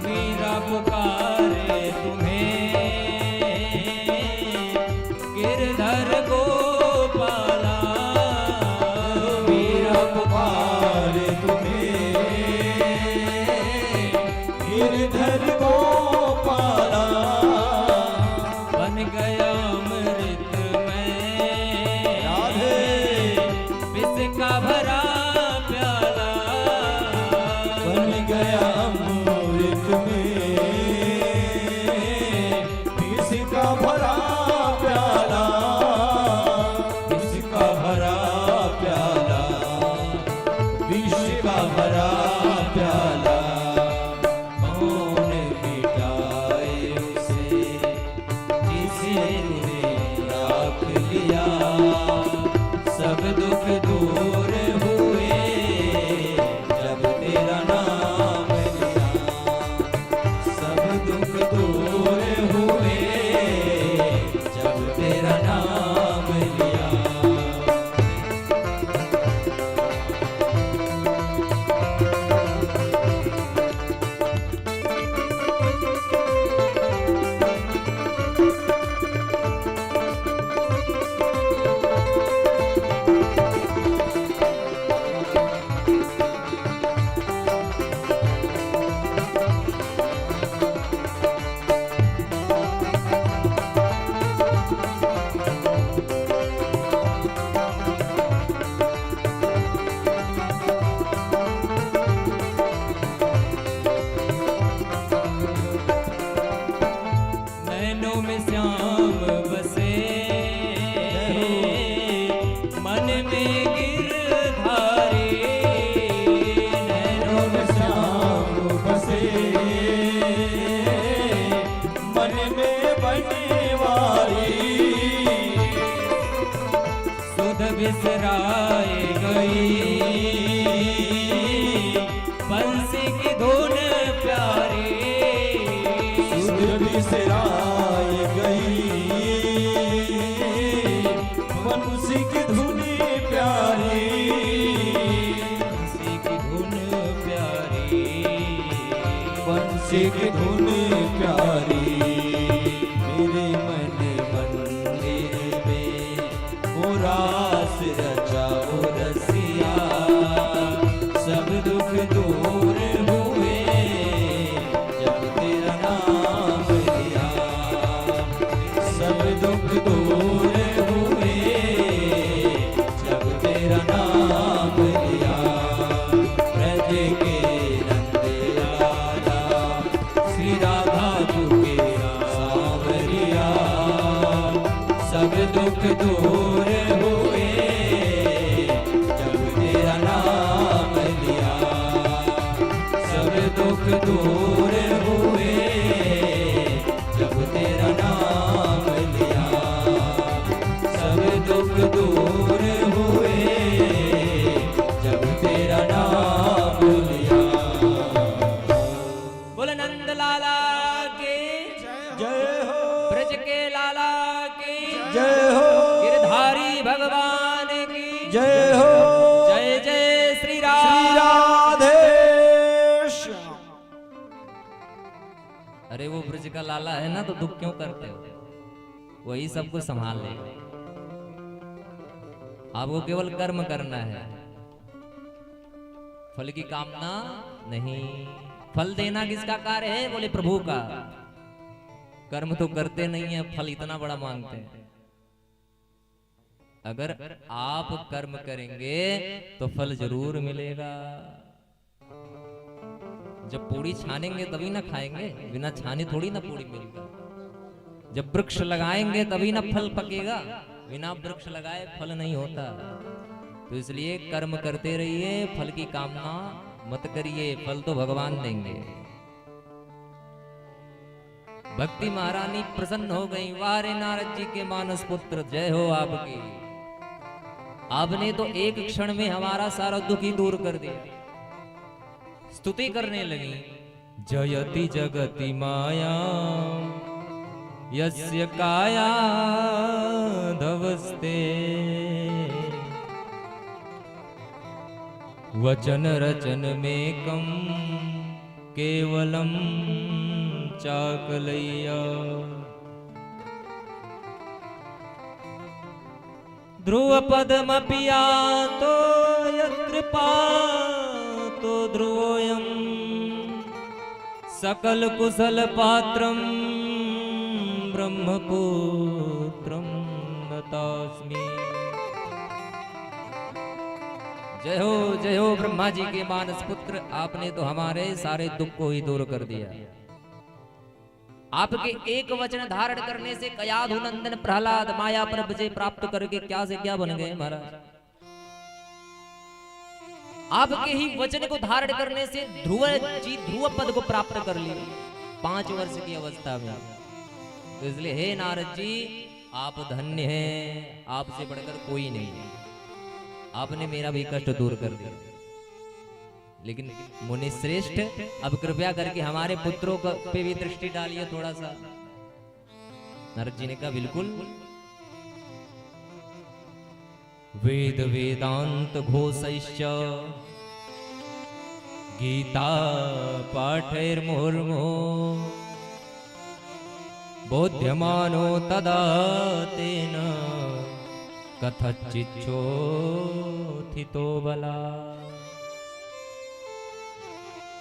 Speaker 2: मीरा पुकारे तुम्हें गिरधर गोपाला, मीरा पुकारे तुम्हें गिरधर गोपाला। बन गया अमृत में राधे विष का भरा प्याला, बन गया अमृत में विष का भरा प्याला, विष का भरा प्याला, विष का भरा प्याला। कौन मिटाए उसे जिसे तूने राख लिया, सब दुख दूर हुए जब तेरा नाम लिया, सब दुख दूर हुए जब तेरा नाम लिया। नैनों में श्याम बसे मन में गिरधारी, नैनों में श्याम बसे मन में बनवारी। सुध बिसराए गई बंसी की धुन प्यारी, सुध बिसराए गई बंसी की धुन प्यारी, बंसी की धुन प्यारी, बंसी की धुन प्यारी। मेरे मन मंदिर में वो रास रचाओ रसिया, सब दुख दूर हुए जब तेरा नाम लिया, सब दुख दूर हुए जब तेरा नाम लिया। ब्रज के नंद लाला श्री राधा झुके सावरिया, दुख दूर हुए जब तेरा नाम लिया, सब दुख दूर हुए जब तेरा नाम लिया, सब दुख दूर हुए जब तेरा नाम लिया।
Speaker 1: बोल नंद लाला की
Speaker 2: जय हो,
Speaker 1: ब्रज के लाला की
Speaker 2: जय हो,
Speaker 1: गिरधारी भगवान की
Speaker 2: जय हो,
Speaker 1: जय जय श्री राम।
Speaker 2: श्री राधे श्याम।
Speaker 1: अरे वो ब्रज का लाला है ना, तो दुख क्यों करते हो? वही सब कुछ संभाल ले। आपको केवल कर्म करना है, फल की कामना नहीं। फल देना किसका कार्य है? बोले प्रभु का। कर्म तो करते नहीं है, फल इतना बड़ा मांगते हैं। अगर आप कर्म करेंगे तो फल जरूर मिलेगा। जब पूरी छानेंगे तभी ना खाएंगे, बिना छाने थोड़ी ना पूरी मिलेगा। जब वृक्ष लगाएंगे तभी ना फल पकेगा, बिना वृक्ष लगाए फल नहीं होता। तो इसलिए कर्म करते रहिए, फल की कामना मत करिए, फल तो भगवान देंगे। भक्ति महारानी प्रसन्न हो गई। वारे नारद जी के मानस पुत्र, जय हो आपकी। आपने तो एक क्षण में हमारा सारा दुख ही दूर कर दिया। स्तुति करने लगी। जयति जगति माया यस्य काया धवस्ते, वचन रचन में कम केवलम चाकलैया। ध्रुव पदमपिया तो यत्कृपा तो ध्रुवोऽयं, सकल कुशल पात्रम ब्रह्मपुत्रम नतास्मि। जय हो ब्रह्मा जी के मानस पुत्र, आपने तो हमारे सारे दुख को ही दूर कर दिया। आपके एक वचन धारण करने से कयाधु नंदन प्रहलाद माया पर विजय प्राप्त करके क्या से क्या बन गए महाराज। आपके ही वचन को धारण करने से ध्रुव जी ध्रुव पद को प्राप्त कर लिए 5 वर्ष की अवस्था में। तो इसलिए हे नारद जी, आप धन्य हैं, आपसे बढ़कर कोई नहीं है। आपने मेरा भी कष्ट दूर कर दिया। लेकिन मुनि श्रेष्ठ, अब कृपया करके हमारे पुत्रों पे भी दृष्टि डालिए थोड़ा सा। नारद जी ने कहा बिल्कुल। वेद वेदांत घोषैश्च गीता पाठैर्मुहुर्मुहुः बोध्यमानो तदा तेन कथचिच्छोथितो बला।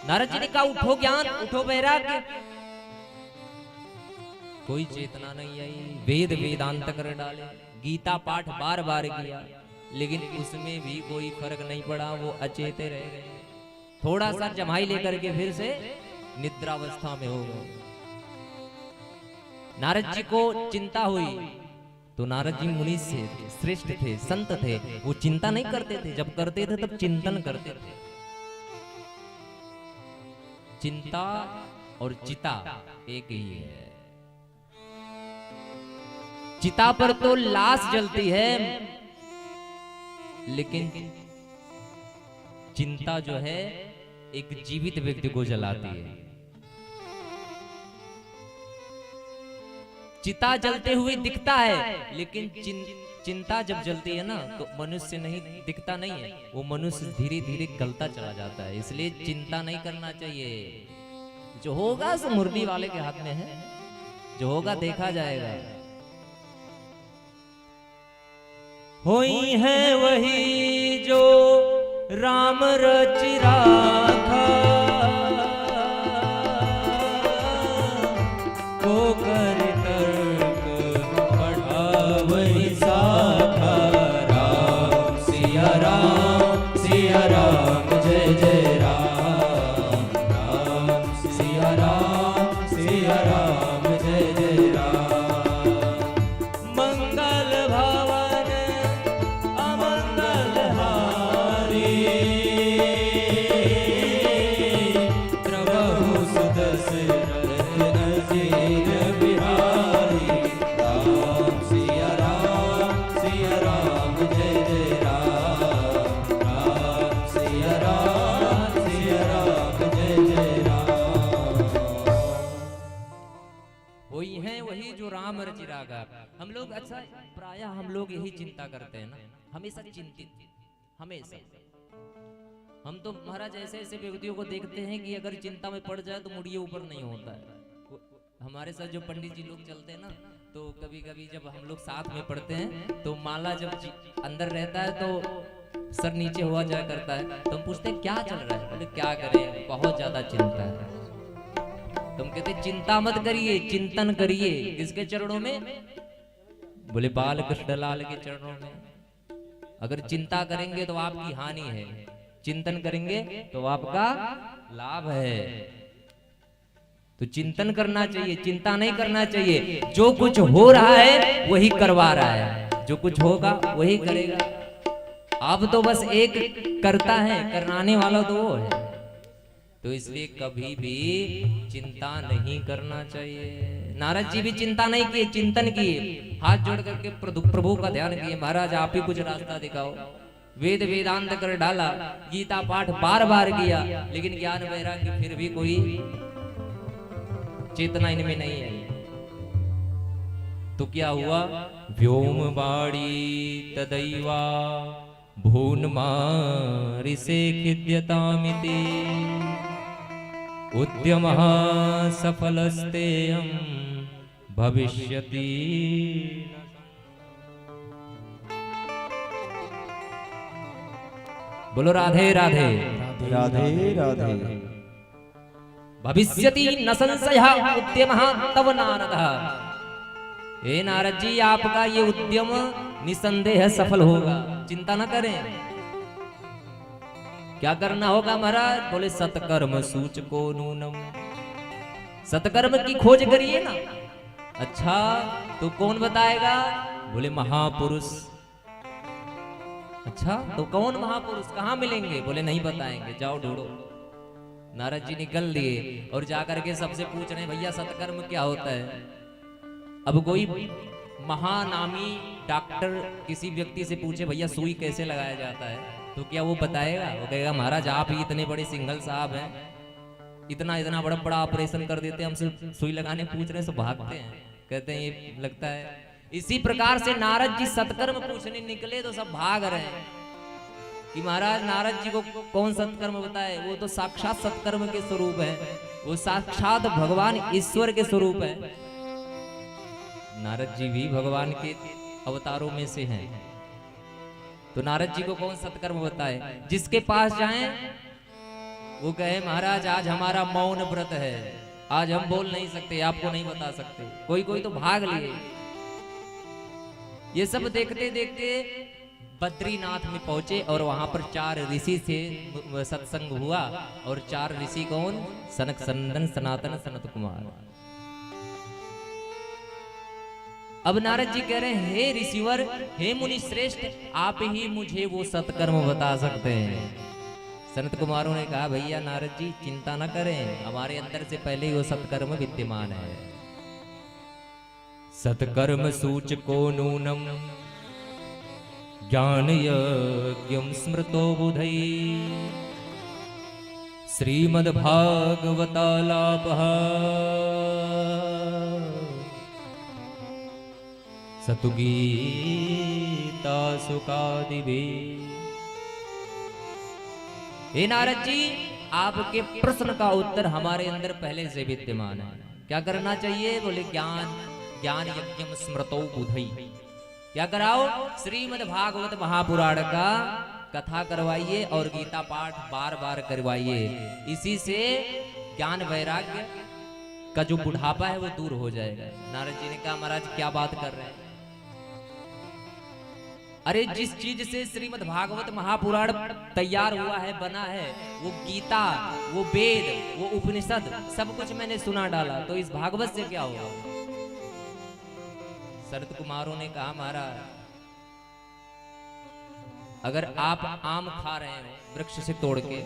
Speaker 1: नारद जी ने कहा उठो ज्ञान, उठो वैराग्य। कोई चेतना नहीं आई। वेद वेदांत कर डाले, गीता पाठ बार बार किया, लेकिन उसमें भी कोई फर्क नहीं पड़ा। वो अचेते रह गए। थोड़ा सा जमाई लेकर के फिर से निद्रावस्था में हो गए। नारद जी को चिंता हुई, तो नारद जी मुनि से श्रेष्ठ थे, संत थे। वो चिंता नहीं करते थे, जब करते थे तब चिंतन करते थे। चिंता और चिता एक ही है। चिता पर तो लाश जलती है, लेकिन चिंता जो है एक जीवित व्यक्ति को जलाती है। चिता जलते हुए दिखता है, लेकिन चिंता जब जलती है ना, तो मनुष्य नहीं दिखता नहीं है, वो मनुष्य धीरे धीरे गलता चला जाता है। इसलिए चिंता नहीं करना चाहिए। जो होगा सो मुरली वाले के हाथ में है, जो होगा देखा जाएगा। होई है वही जो राम रचि राखा, को कर तर्क बढ़ावई साखा। राम सिया राम जय जय राम। राम सिया राम जय जय राम। मंगल हम लोग अच्छा प्रायः हम लोग यही चिंता करते हैं ना, हमेशा चिंतित, हमेशा। हम तो महाराज ऐसे ऐसे व्यक्तियों को देखते हैं कि अगर चिंता में पड़ जाए तो मुड़िए ऊपर नहीं होता है। हमारे साथ जो पंडित जी लोग चलते हैं ना, तो कभी कभी जब हम लोग साथ में पढ़ते हैं तो माला जब अंदर रहता है तो सर नीचे हुआ जाया करता है, तो हम पूछते हैं क्या चल रहा है, बोले क्या करें, बहुत ज्यादा चिंता है। तुम कहते चिंता मत करिए, चिंतन करिए। किसके चरणों में? बोले बाल कृष्ण लाल के चरणों में। अगर चिंता करेंगे तो आपकी हानि है, चिंतन करेंगे तो आपका लाभ है। तो चिंतन करना चाहिए, चिंता नहीं करना चाहिए। जो कुछ हो रहा है वही करवा रहा है, जो कुछ होगा वही करेगा। आप तो बस एक करता है, करनाने वाला तो वो है। तो इसलिए कभी भी चिंता नहीं करना चाहिए। नारद जी भी चिंता नहीं किए, चिंतन किए, हाथ जोड़ करके प्रभु का ध्यान किए, महाराज आप ही कुछ रास्ता दिखाओ। वेद वेदांत कर डाला, गीता पाठ बार बार किया, लेकिन ज्ञान वैराग्य फिर भी कोई चेतना इनमें नहीं आई। तो क्या हुआ? व्योम बाड़ी तदैवा भून्मारिसे खिद्यतामिति उद्यमः सफलस्तेयं भविष्यति। बोलो राधे राधे।
Speaker 2: राधे राधे।
Speaker 1: भविष्यति न संशयः उद्यमः तव नारद। हे नारद जी आपका ये उद्यम निसंदेह सफल होगा, चिंता न करें। क्या करना होगा महाराज? बोले सत्कर्म सूचको नूनम, सत्कर्म की खोज करिए ना। अच्छा तो कौन बताएगा? बोले महापुरुष। अच्छा तो कौन महापुरुष, कहाँ मिलेंगे? बोले नहीं बताएंगे, जाओ ढूंढो। नारद जी निकल लिए और जाकर के सबसे पूछ रहे हैं भैया सत्कर्म क्या होता है। अब कोई महानामी डॉक्टर किसी व्यक्ति से पूछे भैया सुई कैसे लगाया जाता है, तो क्या वो बताएगा? वो कहेगा महाराज आप ही इतने बड़े सिंघल साहब हैं, इतना इतना बड़ा बड़ा ऑपरेशन कर देते हैं, हमसे सुई लगाने पूछ रहे हैं, सब भागते हैं, कहते हैं ये लगता है। इसी प्रकार से नारद जी सत्कर्म पूछने निकले तो सब भाग रहे हैं कि महाराज नारद जी को कौन सत्कर्म बताए, वो तो साक्षात सत्कर्म के स्वरूप है, वो साक्षात भगवान ईश्वर के स्वरूप है। नारद जी भी भगवान के अवतारों में से हैं, तो नारद जी को कौन सत्कर्म बताए? जिसके पास जाएं वो कहे महाराज आज हमारा मौन व्रत है, आज हम बोल नहीं सकते, आपको नहीं बता सकते। कोई कोई तो भाग लिए। ये सब देखते देखते बद्रीनाथ में पहुंचे और वहां पर 4 ऋषि से सत्संग हुआ। और 4 ऋषि कौन? सनक सनंदन सनातन सनत कुमार। अब नारद जी कह रहे हैं हे ऋषिवर, हे मुनि श्रेष्ठ, आप ही मुझे वो सत्कर्म बता सकते हैं। सनत कुमारों ने कहा भैया नारद जी चिंता न करें, हमारे अंदर से पहले ही वो सत्कर्म विद्यमान है। सत्कर्म सूचको नूनम ज्ञान यज्ञम स्मृतो बुधै श्रीमद्भागवतालापः सतुगीता सुकादिवे। हे नारद जी आपके प्रश्न का उत्तर हमारे अंदर पहले से विद्यमान है। क्या करना चाहिए? बोले ज्ञान ज्ञान यज्ञम स्मृतो बुधै। क्या कराओ? श्रीमद् भागवत महापुराण का कथा करवाइए और गीता पाठ बार बार करवाइए। इसी से ज्ञान वैराग्य का जो बुढ़ापा है वो दूर हो जाएगा। नारद जी ने कहा महाराज क्या बात कर रहे हैं? अरे जिस चीज से श्रीमद् भागवत महापुराण तैयार हुआ है, बना है, वो गीता, वो वेद, वो उपनिषद सब कुछ मैंने सुना डाला, तो इस भागवत से क्या होगा? शरद कुमारों ने कहा महाराज अगर आप आम खा रहे हो वृक्ष से तोड़ के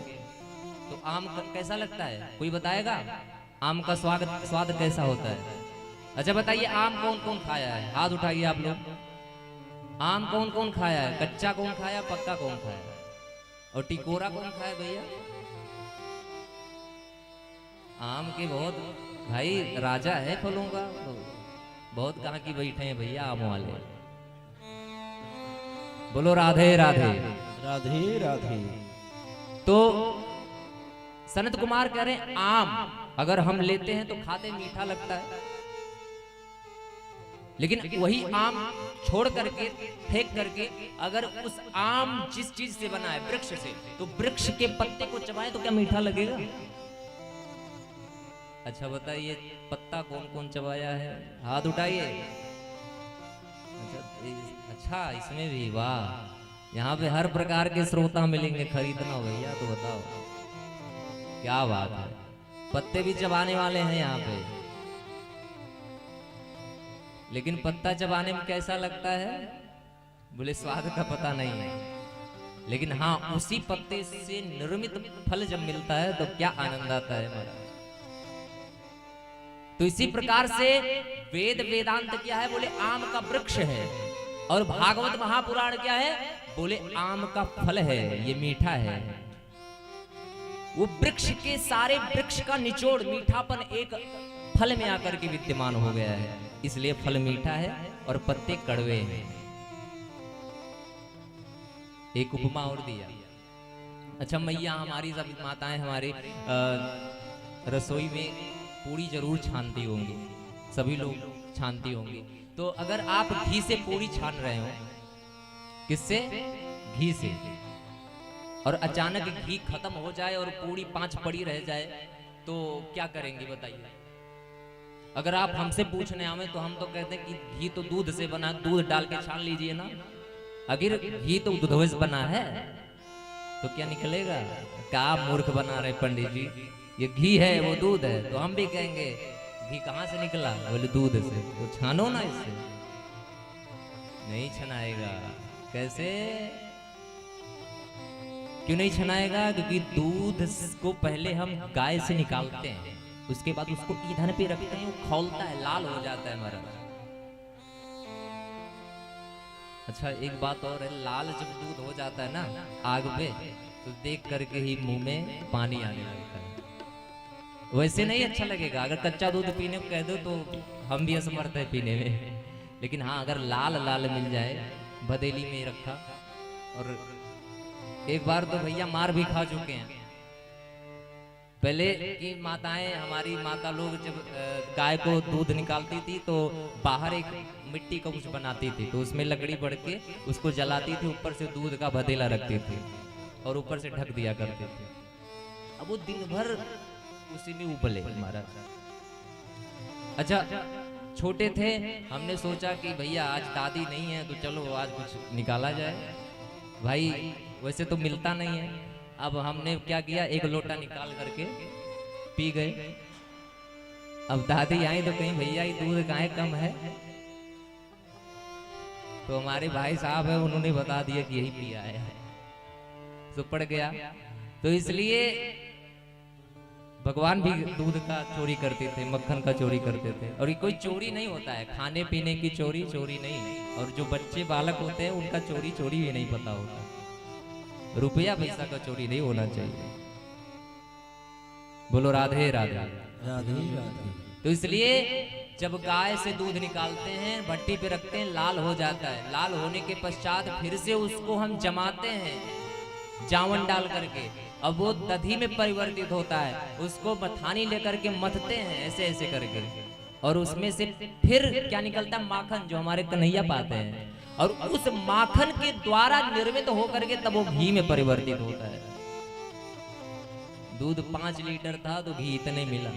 Speaker 1: तो आम कैसा लगता है? कोई बताएगा? आम का स्वाद कैसा होता है? अच्छा बताइए आम कौन कौन खाया है? हाथ उठाइए आप लोग। आम कौन कौन खाया है? कच्चा कौन खाया, पक्का कौन खाया, और टिकोरा कौन खाया भैया? आम के बहुत भाई राजा है फलों का, बहुत कहाँ की बैठे हैं भैया आम वाले। बोलो राधे राधे।
Speaker 2: राधे राधे।
Speaker 1: तो सनत कुमार कह रहे हैं आम अगर हम लेते हैं तो खाते मीठा लगता है, लेकिन वही आम छोड़ करके फेंक करके अगर उस आम जिस चीज से बना है वृक्ष से, तो वृक्ष के पत्ते को चबाए तो क्या मीठा लगेगा? अच्छा बताइए पत्ता कौन कौन चबाया है, हाथ उठाइए। अच्छा इसमें भी वाह, यहाँ पे हर प्रकार के श्रोता मिलेंगे, खरीदना हो भैया तो बताओ क्या बात है। पत्ते भी चबाने वाले हैं यहाँ पे, लेकिन पत्ता चबाने में कैसा लगता है बोले स्वाद का पता नहीं है, लेकिन हाँ उसी पत्ते से निर्मित फल जब मिलता है तो क्या आनंद आता है महाराज। तो इसी प्रकार से वेद वेदांत क्या है बोले आम का वृक्ष है, और भागवत महापुराण क्या है बोले आम का फल है, ये मीठा है। वो वृक्ष के सारे वृक्ष का निचोड़ मीठापन एक फल में आकर के विद्यमान हो गया है, इसलिए फल मीठा है और पत्ते कड़वे हैं। एक उपमा और दिया। अच्छा मैया हमारी सब माताएं हमारी रसोई में पूरी जरूर छानती होंगी, सभी लोग छानती होंगी। तो अगर आप घी से पूरी छान रहे हो, किससे? घी से, और अचानक घी खत्म हो जाए और पूरी 5 पड़ी रह जाए तो क्या करेंगे बताइए? अगर आप हमसे पूछने आवे तो हम तो कहते हैं कि घी तो दूध से बना, दूध डाल के छान लीजिए ना। अगर घी तो दूध से बना है तो क्या निकलेगा? क्या मूर्ख बना रहे पंडित जी, ये घी है वो दूध है। तो हम भी कहेंगे घी कहाँ से निकला? बोले दूध से। तो छानो ना इससे। नहीं छनाएगा। कैसे? क्यों नहीं छनाएगा? क्योंकि दूध को पहले हम गाय से निकालते हैं, उसके बाद उसको ईंधन पे रखते हैं, वो खौलता है, लाल हो जाता है हमारा। अच्छा एक बात और है, लाल जब दूध हो जाता है ना आग पे, तो देख करके ही मुंह में पानी आने लगता है। वैसे नहीं अच्छा लगेगा। अगर कच्चा दूध पीने को कह दो तो हम भी असमर्थ है पीने में, लेकिन हाँ अगर लाल लाल मिल जाए, भदेली में रखा। और एक बार तो भैया मार भी खा चुके हैं। पहले की माताएं, हमारी माता लोग जब गाय को दूध निकालती थी तो बाहर एक मिट्टी का कुछ बनाती थी, तो उसमें लकड़ी बढ़ के उसको जलाती थी, ऊपर से दूध का भदेला रखती थी और ऊपर से ढक दिया करते थे। अब वो दिन भर उसी में उबले महाराज। अच्छा छोटे थे, हमने सोचा कि भैया आज दादी नहीं है तो चलो आज कुछ निकाला जाए। भाई वैसे तो मिलता नहीं है। अब हमने क्या किया, एक लोटा निकाल करके पी गए। अब दादी आई तो कहीं भैया ये दूध काहे कम है, तो हमारे भाई साहब है उन्होंने बता दिया कि यही पिया है, तो पड़ गया। तो इसलिए भगवान भी दूध का चोरी करते थे, मक्खन का चोरी करते थे। और ये कोई चोरी नहीं होता है, खाने पीने की चोरी चोरी नहीं। और जो बच्चे बालक होते हैं उनका चोरी चोरी भी नहीं पता होता। रुपया पैसा का चोरी नहीं होना चाहिए। बोलो राधे राधे।
Speaker 2: राधे राधे।
Speaker 1: तो इसलिए जब गाय से दूध निकालते हैं, भट्टी पे रखते हैं, लाल हो जाता है। लाल होने के पश्चात फिर से उसको हम जमाते हैं जावन डाल करके। अब वो दधी में परिवर्तित होता है, उसको मथानी लेकर के मथते हैं ऐसे ऐसे करके, और उसमें से फिर क्या निकलता है? माखन, जो हमारे कन्हैया पाते हैं। और उस माखन के द्वारा निर्मित होकर के तब वो घी में परिवर्तित होता है। दूध 5 लीटर था तो घी इतने मिला।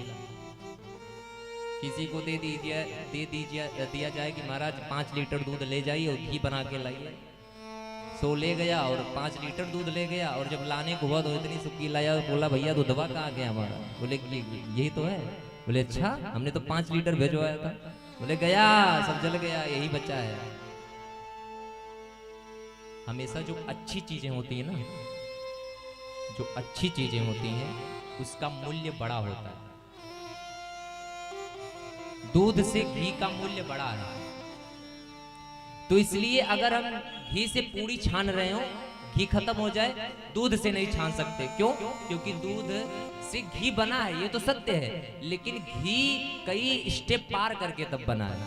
Speaker 1: किसी को दे दिया जाए कि महाराज 5 लीटर दूध ले जाइए और घी बना के लाइए। सो ले गया और 5 लीटर दूध ले गया, और जब लाने को हुआ तो इतनी सुक्की लाया। बोला भैया दूधवा कहाँ गया हमारा? बोले यही तो है। बोले अच्छा, हमने तो 5 लीटर भेजवाया था। बोले गया, सब जल गया, यही बचा है। हमेशा जो अच्छी चीजें होती है ना, जो अच्छी चीजें होती हैं उसका मूल्य बड़ा होता है। दूध से घी का मूल्य बड़ा है। तो इसलिए अगर हम घी से पूरी छान रहे हो, घी खत्म हो जाए, दूध से नहीं छान सकते। क्यों? क्योंकि दूध से घी बना है, ये तो सत्य है, लेकिन घी कई स्टेप पार करके तब बना है।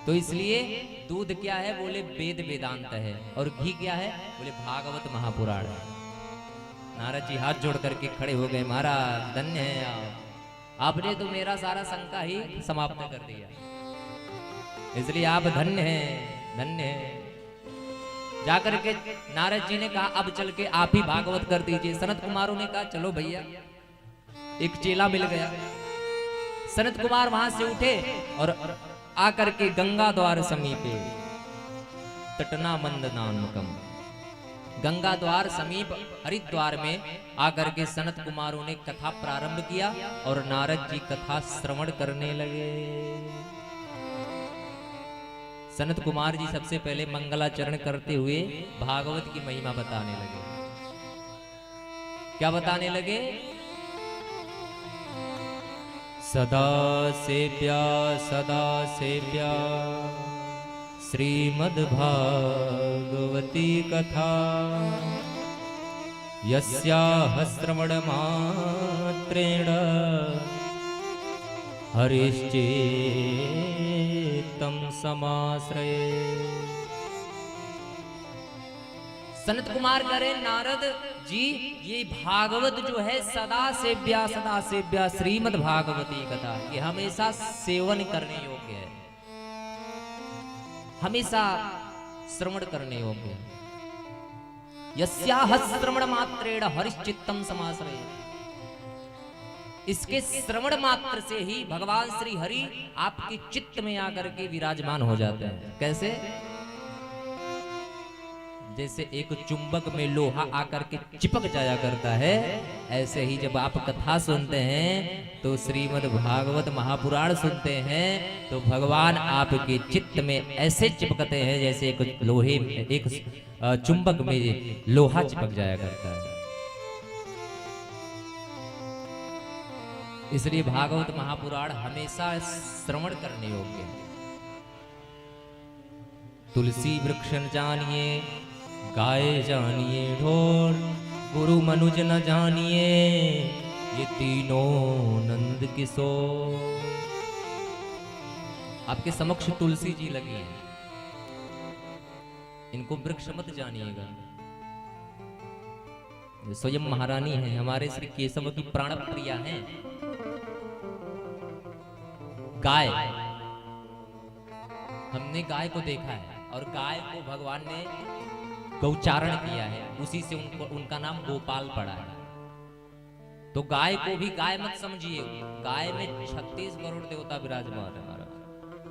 Speaker 1: तो इसलिए दूध क्या है? बोले वेद वेदांत है। और घी क्या है? बोले भागवत महापुराण है। नारद जी हाथ जोड़ करके खड़े हो गए, महाराज धन्य है आपने तो मेरा सारा शंका ही समाप्त कर दिया, इसलिए आप धन्य हैं, धन्य हैं। जाकर के नारद जी ने कहा अब चल के आप ही भागवत कर दीजिए। सनत कुमारों ने कहा चलो भैया, एक चेला मिल गया। सनत कुमार वहां से उठे और आकर के गंगा द्वार समीपे तटना मंद नानकम, गंगा द्वार समीप हरिद्वार में आकर के सनत कुमारों ने कथा प्रारंभ किया और नारद जी कथा श्रवण करने लगे। सनत कुमार जी सबसे पहले मंगलाचरण करते हुए भागवत की महिमा बताने लगे। क्या बताने लगे? सदा सेव्या श्रीमद्भागवती कथा, यस्याः श्रवणमात्रेण हरिश्चेत्तं समाश्रये। सनत कुमार करे नारद जी ये भागवत जो है सदा सेव्या श्रीमद् भागवती कथा, ये हमेशा सेवन करने योग्य है, हमेशा श्रवण करने योग्य है। यस्याः श्रवण मात्रेण हरिश्चित्तम समाश्रये, इसके श्रवण मात्र से ही भगवान श्री हरि आपके चित्त में आकर के विराजमान हो जाते हैं। कैसे? जैसे एक चुंबक में लोहा आकर के चिपक जाया करता है, ऐसे ही जब आप कथा सुनते हैं तो श्रीमद् भागवत महापुराण सुनते हैं तो भगवान आपके चित्त में ऐसे चिपकते हैं जैसे एक लोहे में, एक चुंबक में लोहा चिपक जाया करता है। इसलिए भागवत महापुराण हमेशा श्रवण करने योग्य है। तुलसी वृक्ष न जानिए, गाय जानिए ढोल, गुरु मनुज न जानिए, ये तीनों नंद किशोर। आपके समक्ष तुलसी जी लगी हैं, इनको वृक्ष मत जानिएगा। स्वयं महारानी है, हमारे श्री केशव की प्राण प्रिया है। गाय, हमने गाय को देखा है और गाय को भगवान ने गौचारण किया है, उसी से उनका नाम गोपाल पड़ा है। तो गाय को भी गाय मत समझिए, गाय में 36 करोड़ देवता विराजमान है।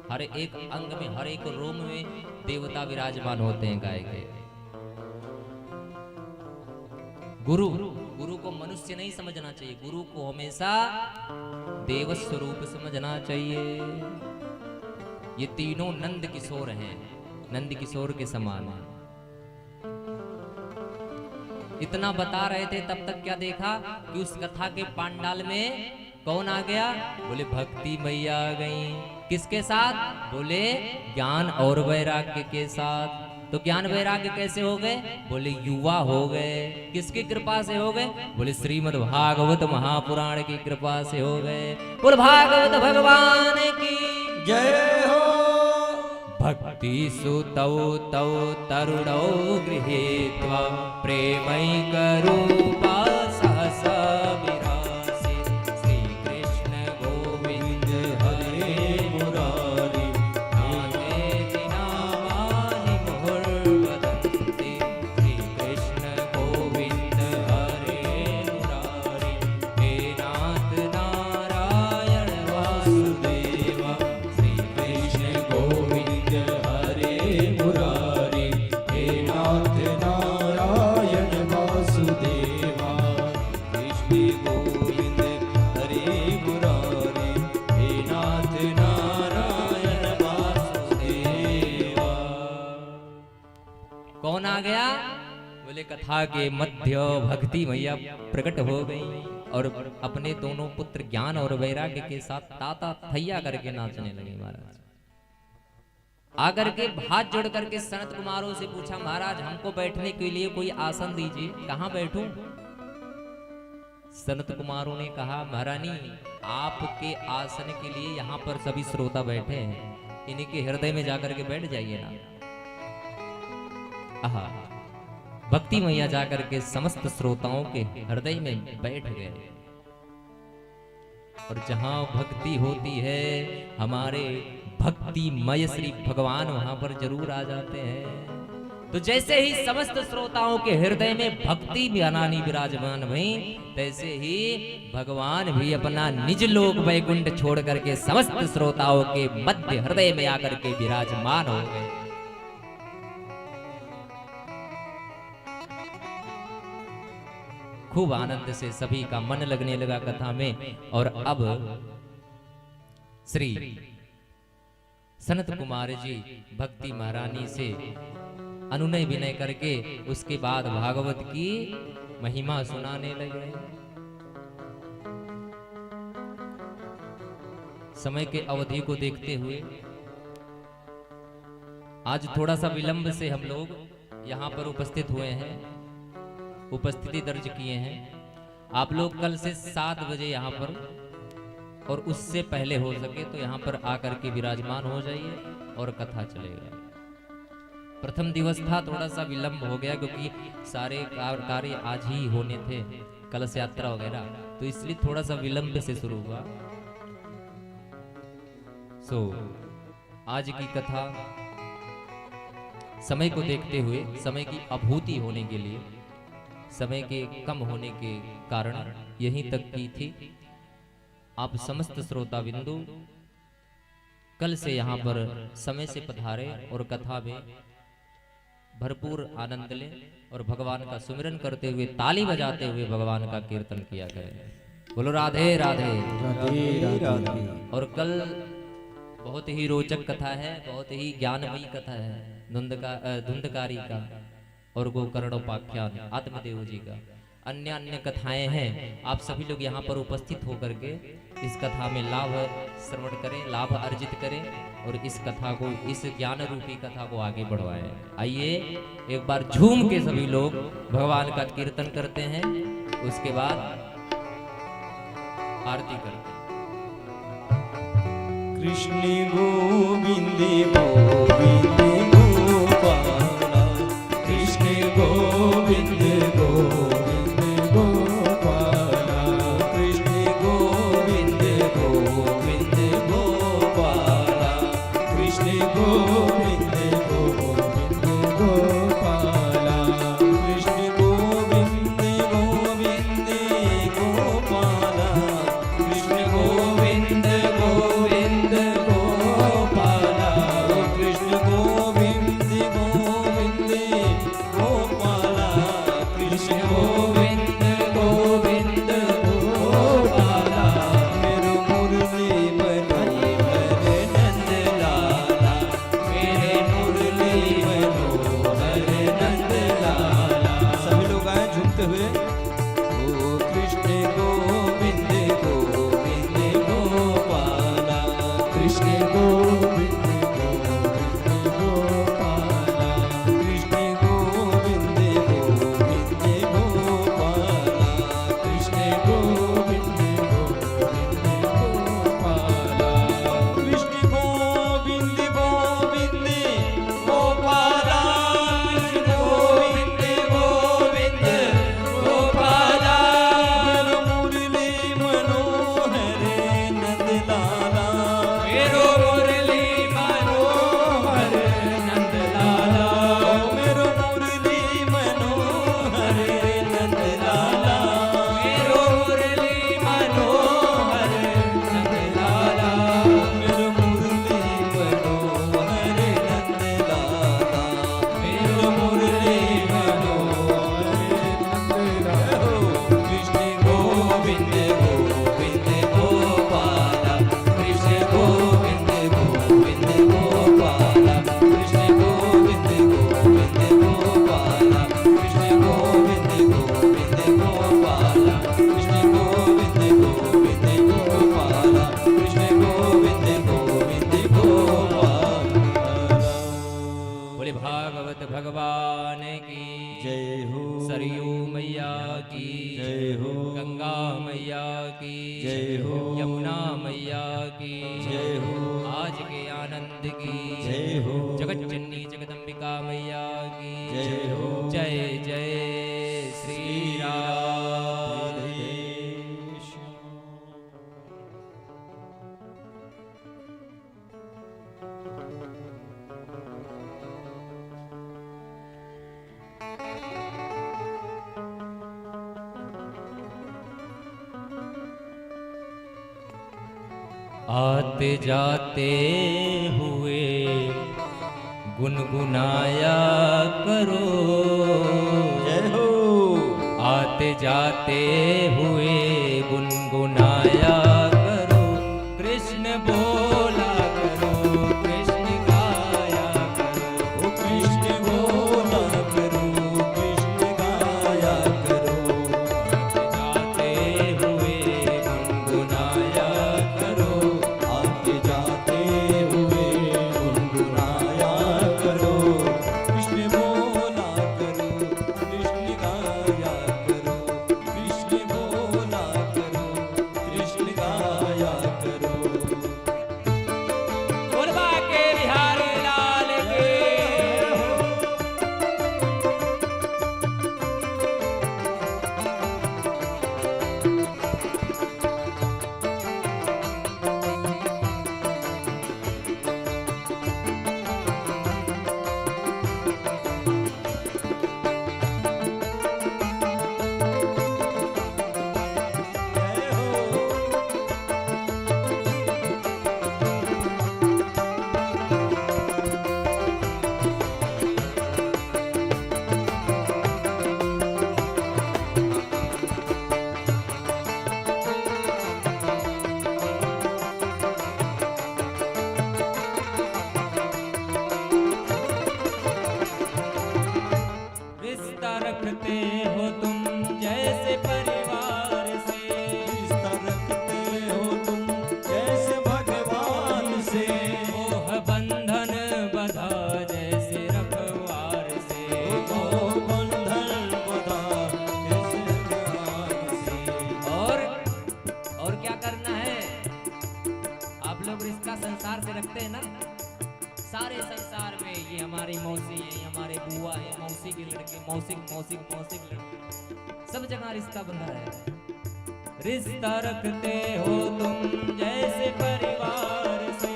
Speaker 1: हर एक अंग में, हर एक रोम में देवता विराजमान होते हैं गाय के। गुरु को मनुष्य नहीं समझना चाहिए, गुरु को हमेशा देव स्वरूप समझना चाहिए। ये तीनों नंद किशोर हैं, नंद किशोर के समान हैं। इतना बता रहे थे, तब तक क्या देखा कि उस कथा के पांडाल में कौन आ गया? बोले भक्ति मैया आ गई। किसके साथ? बोले ज्ञान और वैराग्य के साथ। तो ज्ञान वैराग्य कैसे हो गए? बोले युवा हो गए। किसकी कृपा से हो गए? बोले श्रीमद् भागवत महापुराण की कृपा से हो गए। बोल भागवत भगवान की
Speaker 2: जय हो।
Speaker 1: भक्ति सुतौ तौ तरुणौ गृहीत्वा प्रेमैकरूपा सहस विरासे। श्री कृष्ण गोविंद हरे मुरारी, नामेति नामानि मुहुर्वदन्ति। श्री कृष्ण गोविंद हरे मुरारी, हे नाथ नारायण वासुदेवा। श्री कृष्ण गोविंद हरे मुरारी, हे नाथ नारायण वासुदेवा। कृष्ण गोविंद हरे मुरारी, हे नाथ नारायण वासुदेवा। कौन आ गया? बोले कथा के मध्य भक्ति मैया प्रकट हो गई और अपने दोनों पुत्र ज्ञान और वैराग्य के साथ ताता थैया करके नाचने लगे। महाराज आकर के हाथ जोड़ करके सनत कुमारों से पूछा, महाराज हमको बैठने के लिए कोई आसन दीजिए, कहां बैठूं? सनत कुमारों ने कहा, महारानी आपके आसन के लिए यहाँ पर सभी श्रोता बैठे हैं, इन्हीं के हृदय में जाकर के बैठ जाइए ना। आहा, भक्ति मैया जाकर के समस्त श्रोताओं के हृदय में बैठ गए। और जहां भक्ति होती है हमारे भक्तिमय श्री भगवान वहां पर जरूर आ जाते हैं। तो जैसे ही समस्त श्रोताओं के हृदय में भक्ति ज्ञानानी विराजमान हुई, तैसे ही भगवान भी अपना निज लोक वैकुंठ छोड़ करके समस्त श्रोताओं के मध्य हृदय में आकर के विराजमान हो गए। खूब आनंद से सभी का मन लगने लगा कथा में। और अब श्री सनत कुमार जी भक्ति महारानी से अनुनय विनय करके उसके बाद भागवत की महिमा सुनाने लगे। समय के अवधि को देखते हुए आज थोड़ा सा विलंब से हम लोग यहाँ पर उपस्थित हुए हैं, उपस्थिति दर्ज किए हैं। आप लोग कल से 7 बजे यहाँ पर और उससे पहले हो सके तो यहाँ पर आकर के विराजमान हो जाइए और कथा चलेगा। प्रथम दिवस था, थोड़ा सा विलंब हो गया क्योंकि सारे कार्य आज ही होने थे, कलश यात्रा वगैरह, तो इसलिए थोड़ा सा विलंब से शुरू हुआ। आज की कथा समय को देखते हुए, समय की अभूति होने के लिए, समय के कम होने के कारण यहीं तक की थी। आप समस्त श्रोता बिंदु कल से यहाँ पर समय से पधारे और कथा में भरपूर आनंद लें और भगवान का सुमिरन करते हुए, ताली बजाते हुए भगवान का कीर्तन किया करें। बोलो राधे राधे
Speaker 2: राधे राधे।
Speaker 1: और कल बहुत ही रोचक कथा है, बहुत ही ज्ञानमयी कथा है, धुंधकारी का और गोकर्णोपाख्यान आत्मदेव जी का, अन्य अन्य कथाएं हैं। आप सभी लोग यहाँ पर उपस्थित होकर के इस कथा में लाभ श्रवण करें, लाभ अर्जित करें और इस कथा को, इस ज्ञान रूपी कथा को आगे बढ़वाएं। आइए एक बार झूम के सभी लोग भगवान का कीर्तन करते हैं, उसके बाद आरती करते हैं।
Speaker 2: कृष्ण गोविंद गोविंद गोपाला, कृष्ण गोविंद गोविंद गोपाला, कृष्ण गोविंद गोविंद गोपाला, कृष्ण गोविंद गोविंद गोपाला, कृष्ण गोविंद गोविंद गोपाला, कृष्ण गोविंद गोविंद गोपाला, कृष्ण गोविंद गोविंद गोपाला, कृष्ण गोविंद गोविंद गोपाला, मेरो मुरली मनोहर नंद लाला, मेरे मुरली मनोहर नंद लाला। सभी लोग आए झूमते हुए। ओ कृष्ण गोविंद गोविंद गोपाला, कृष्ण गोविंद गोविंद गोपाला, कृष्ण गोविंद गोविंद गोपाला, कृष्ण गोविंद गोविंद गोपाला, कृष्ण गोविंद गोविंद गोपाला, कृष्ण गोविंद गोविंद गोपाला, मेरो मुरली मनोहर नंद लाला, मेरो मुरली मनोहर नंद लाला, मेरो मुरली मनोहर नंद लाला, मेरो मुरली मनोहर नंद लाला, मेरो मुरली मनोहर नंद लाला, मेरो मुरली मनोहर नंद लाला। कृष्ण गोविंद गोविंद गोपाला, कृष्ण गोविंद गोविंद गोपाला, कृष्ण गोविंद गोविंद गोपाला, कृष्ण गोविंद गोविंद गोपाला, कृष्ण गोविंद गोविंद गोपाला, कृष्ण गोविंद गोविंद गोपाला।
Speaker 1: बोले भागवत भगवान की
Speaker 2: जय हो,
Speaker 1: सरयू मैया की
Speaker 2: जय हो,
Speaker 1: गंगा मैया की
Speaker 2: जय हो,
Speaker 1: यमुना मैया की
Speaker 2: जय हो।
Speaker 1: आज के आनंद की
Speaker 2: जय हो।
Speaker 1: जगत जननी जगदम्बिका मैया की
Speaker 2: जय हो।
Speaker 1: जय जय श्री राधे। आते जाते हुए गुनगुनाया करो,
Speaker 2: जय हो।
Speaker 1: आते जाते हुए गुनगुनाया करो, कृष्ण बोला करो, कृष्ण गाया करो,
Speaker 2: कृष्ण बोला करो, कृष्ण गाया करो।
Speaker 1: आते जाते हुए गुनगुनाया करो,
Speaker 2: आते जाते हुए गुनगुनाया करो, कृष्ण बोला करो, कृष्ण गाया करो, कृष्ण बोला करो, कृष्ण गाया करो।
Speaker 1: बोलबा के बिहारी लाल के
Speaker 2: जय हो।
Speaker 1: रिश्ता रखते हो तुम जैसे परिवार से,
Speaker 2: रिश्ता रखते हो तुम जैसे भगवान से,
Speaker 1: मोह बंधन बधा जैसे रखवार से,
Speaker 2: मोह बंधन बंधा जैसे भगवान से।
Speaker 1: और क्या करना है? आप लोग रिश्ता संसार से रखते हैं ना? सारे संसार में ये हमारी मौसी है, ये हमारे बुआ है, मौसी के लड़के, मौसी लड़के, सब जगह रिश्ता बंधा है। रिश्ता रखते हो तुम जैसे परिवार से,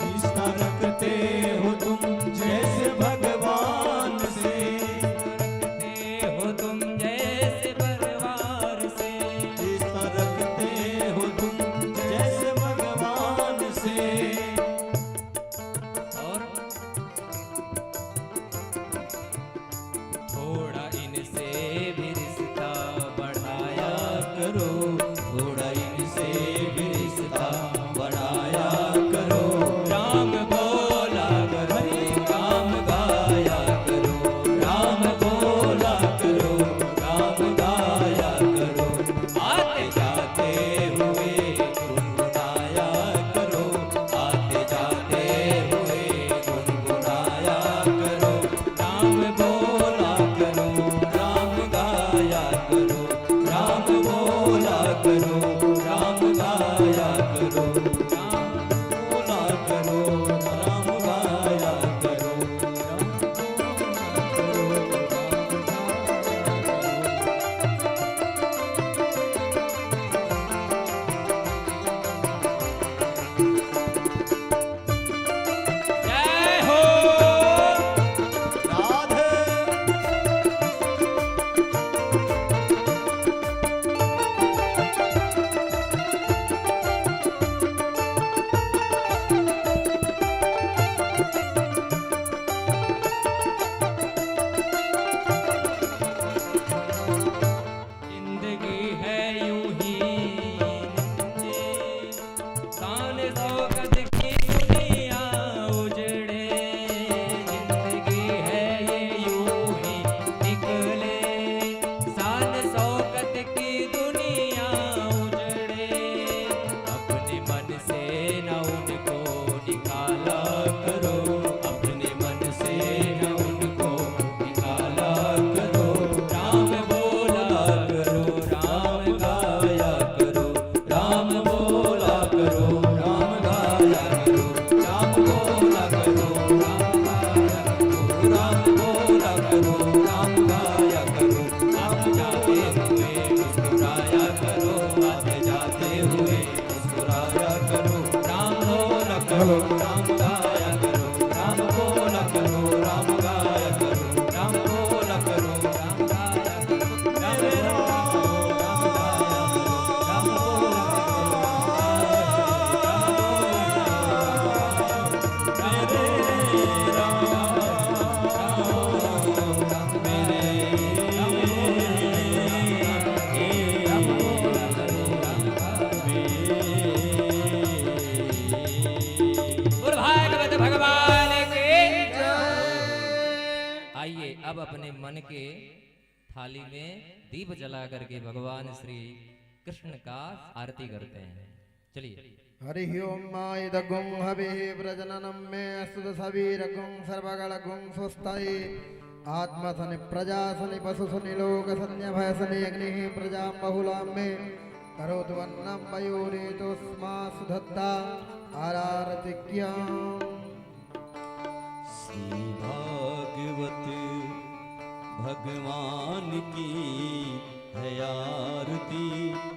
Speaker 2: रिश्ता रखते हो तुम जैसे भगवान से,
Speaker 1: रखते हो तुम जैसे परिवार से,
Speaker 2: रिश्ता रखते हो तुम जैसे भगवान से।
Speaker 1: और थोड़ा इनसे भी रिश्ता बढ़ाया
Speaker 2: करो, थोड़ा इनसे भी रिश्ता बढ़ाया करो।
Speaker 1: राम बोला आइए अब अपने मन के थाली में दीप जला करके भगवान श्री कृष्ण का आरती करते हैं। चलिए।
Speaker 3: हरि ओम माइदगुं हवि प्रजननं मे सुदसवीरगुं सर्वगणगुं स्वस्ताये आत्मसनि प्रजासनि पशुसनि लोकसन्यभयसनि अग्निः प्रजां बहुलां मे करोतु अन्नं मयूरेतोऽस्मा सुधत्ता आरारतिज्ञाम्।
Speaker 2: श्री भागवत भगवान की है आरती।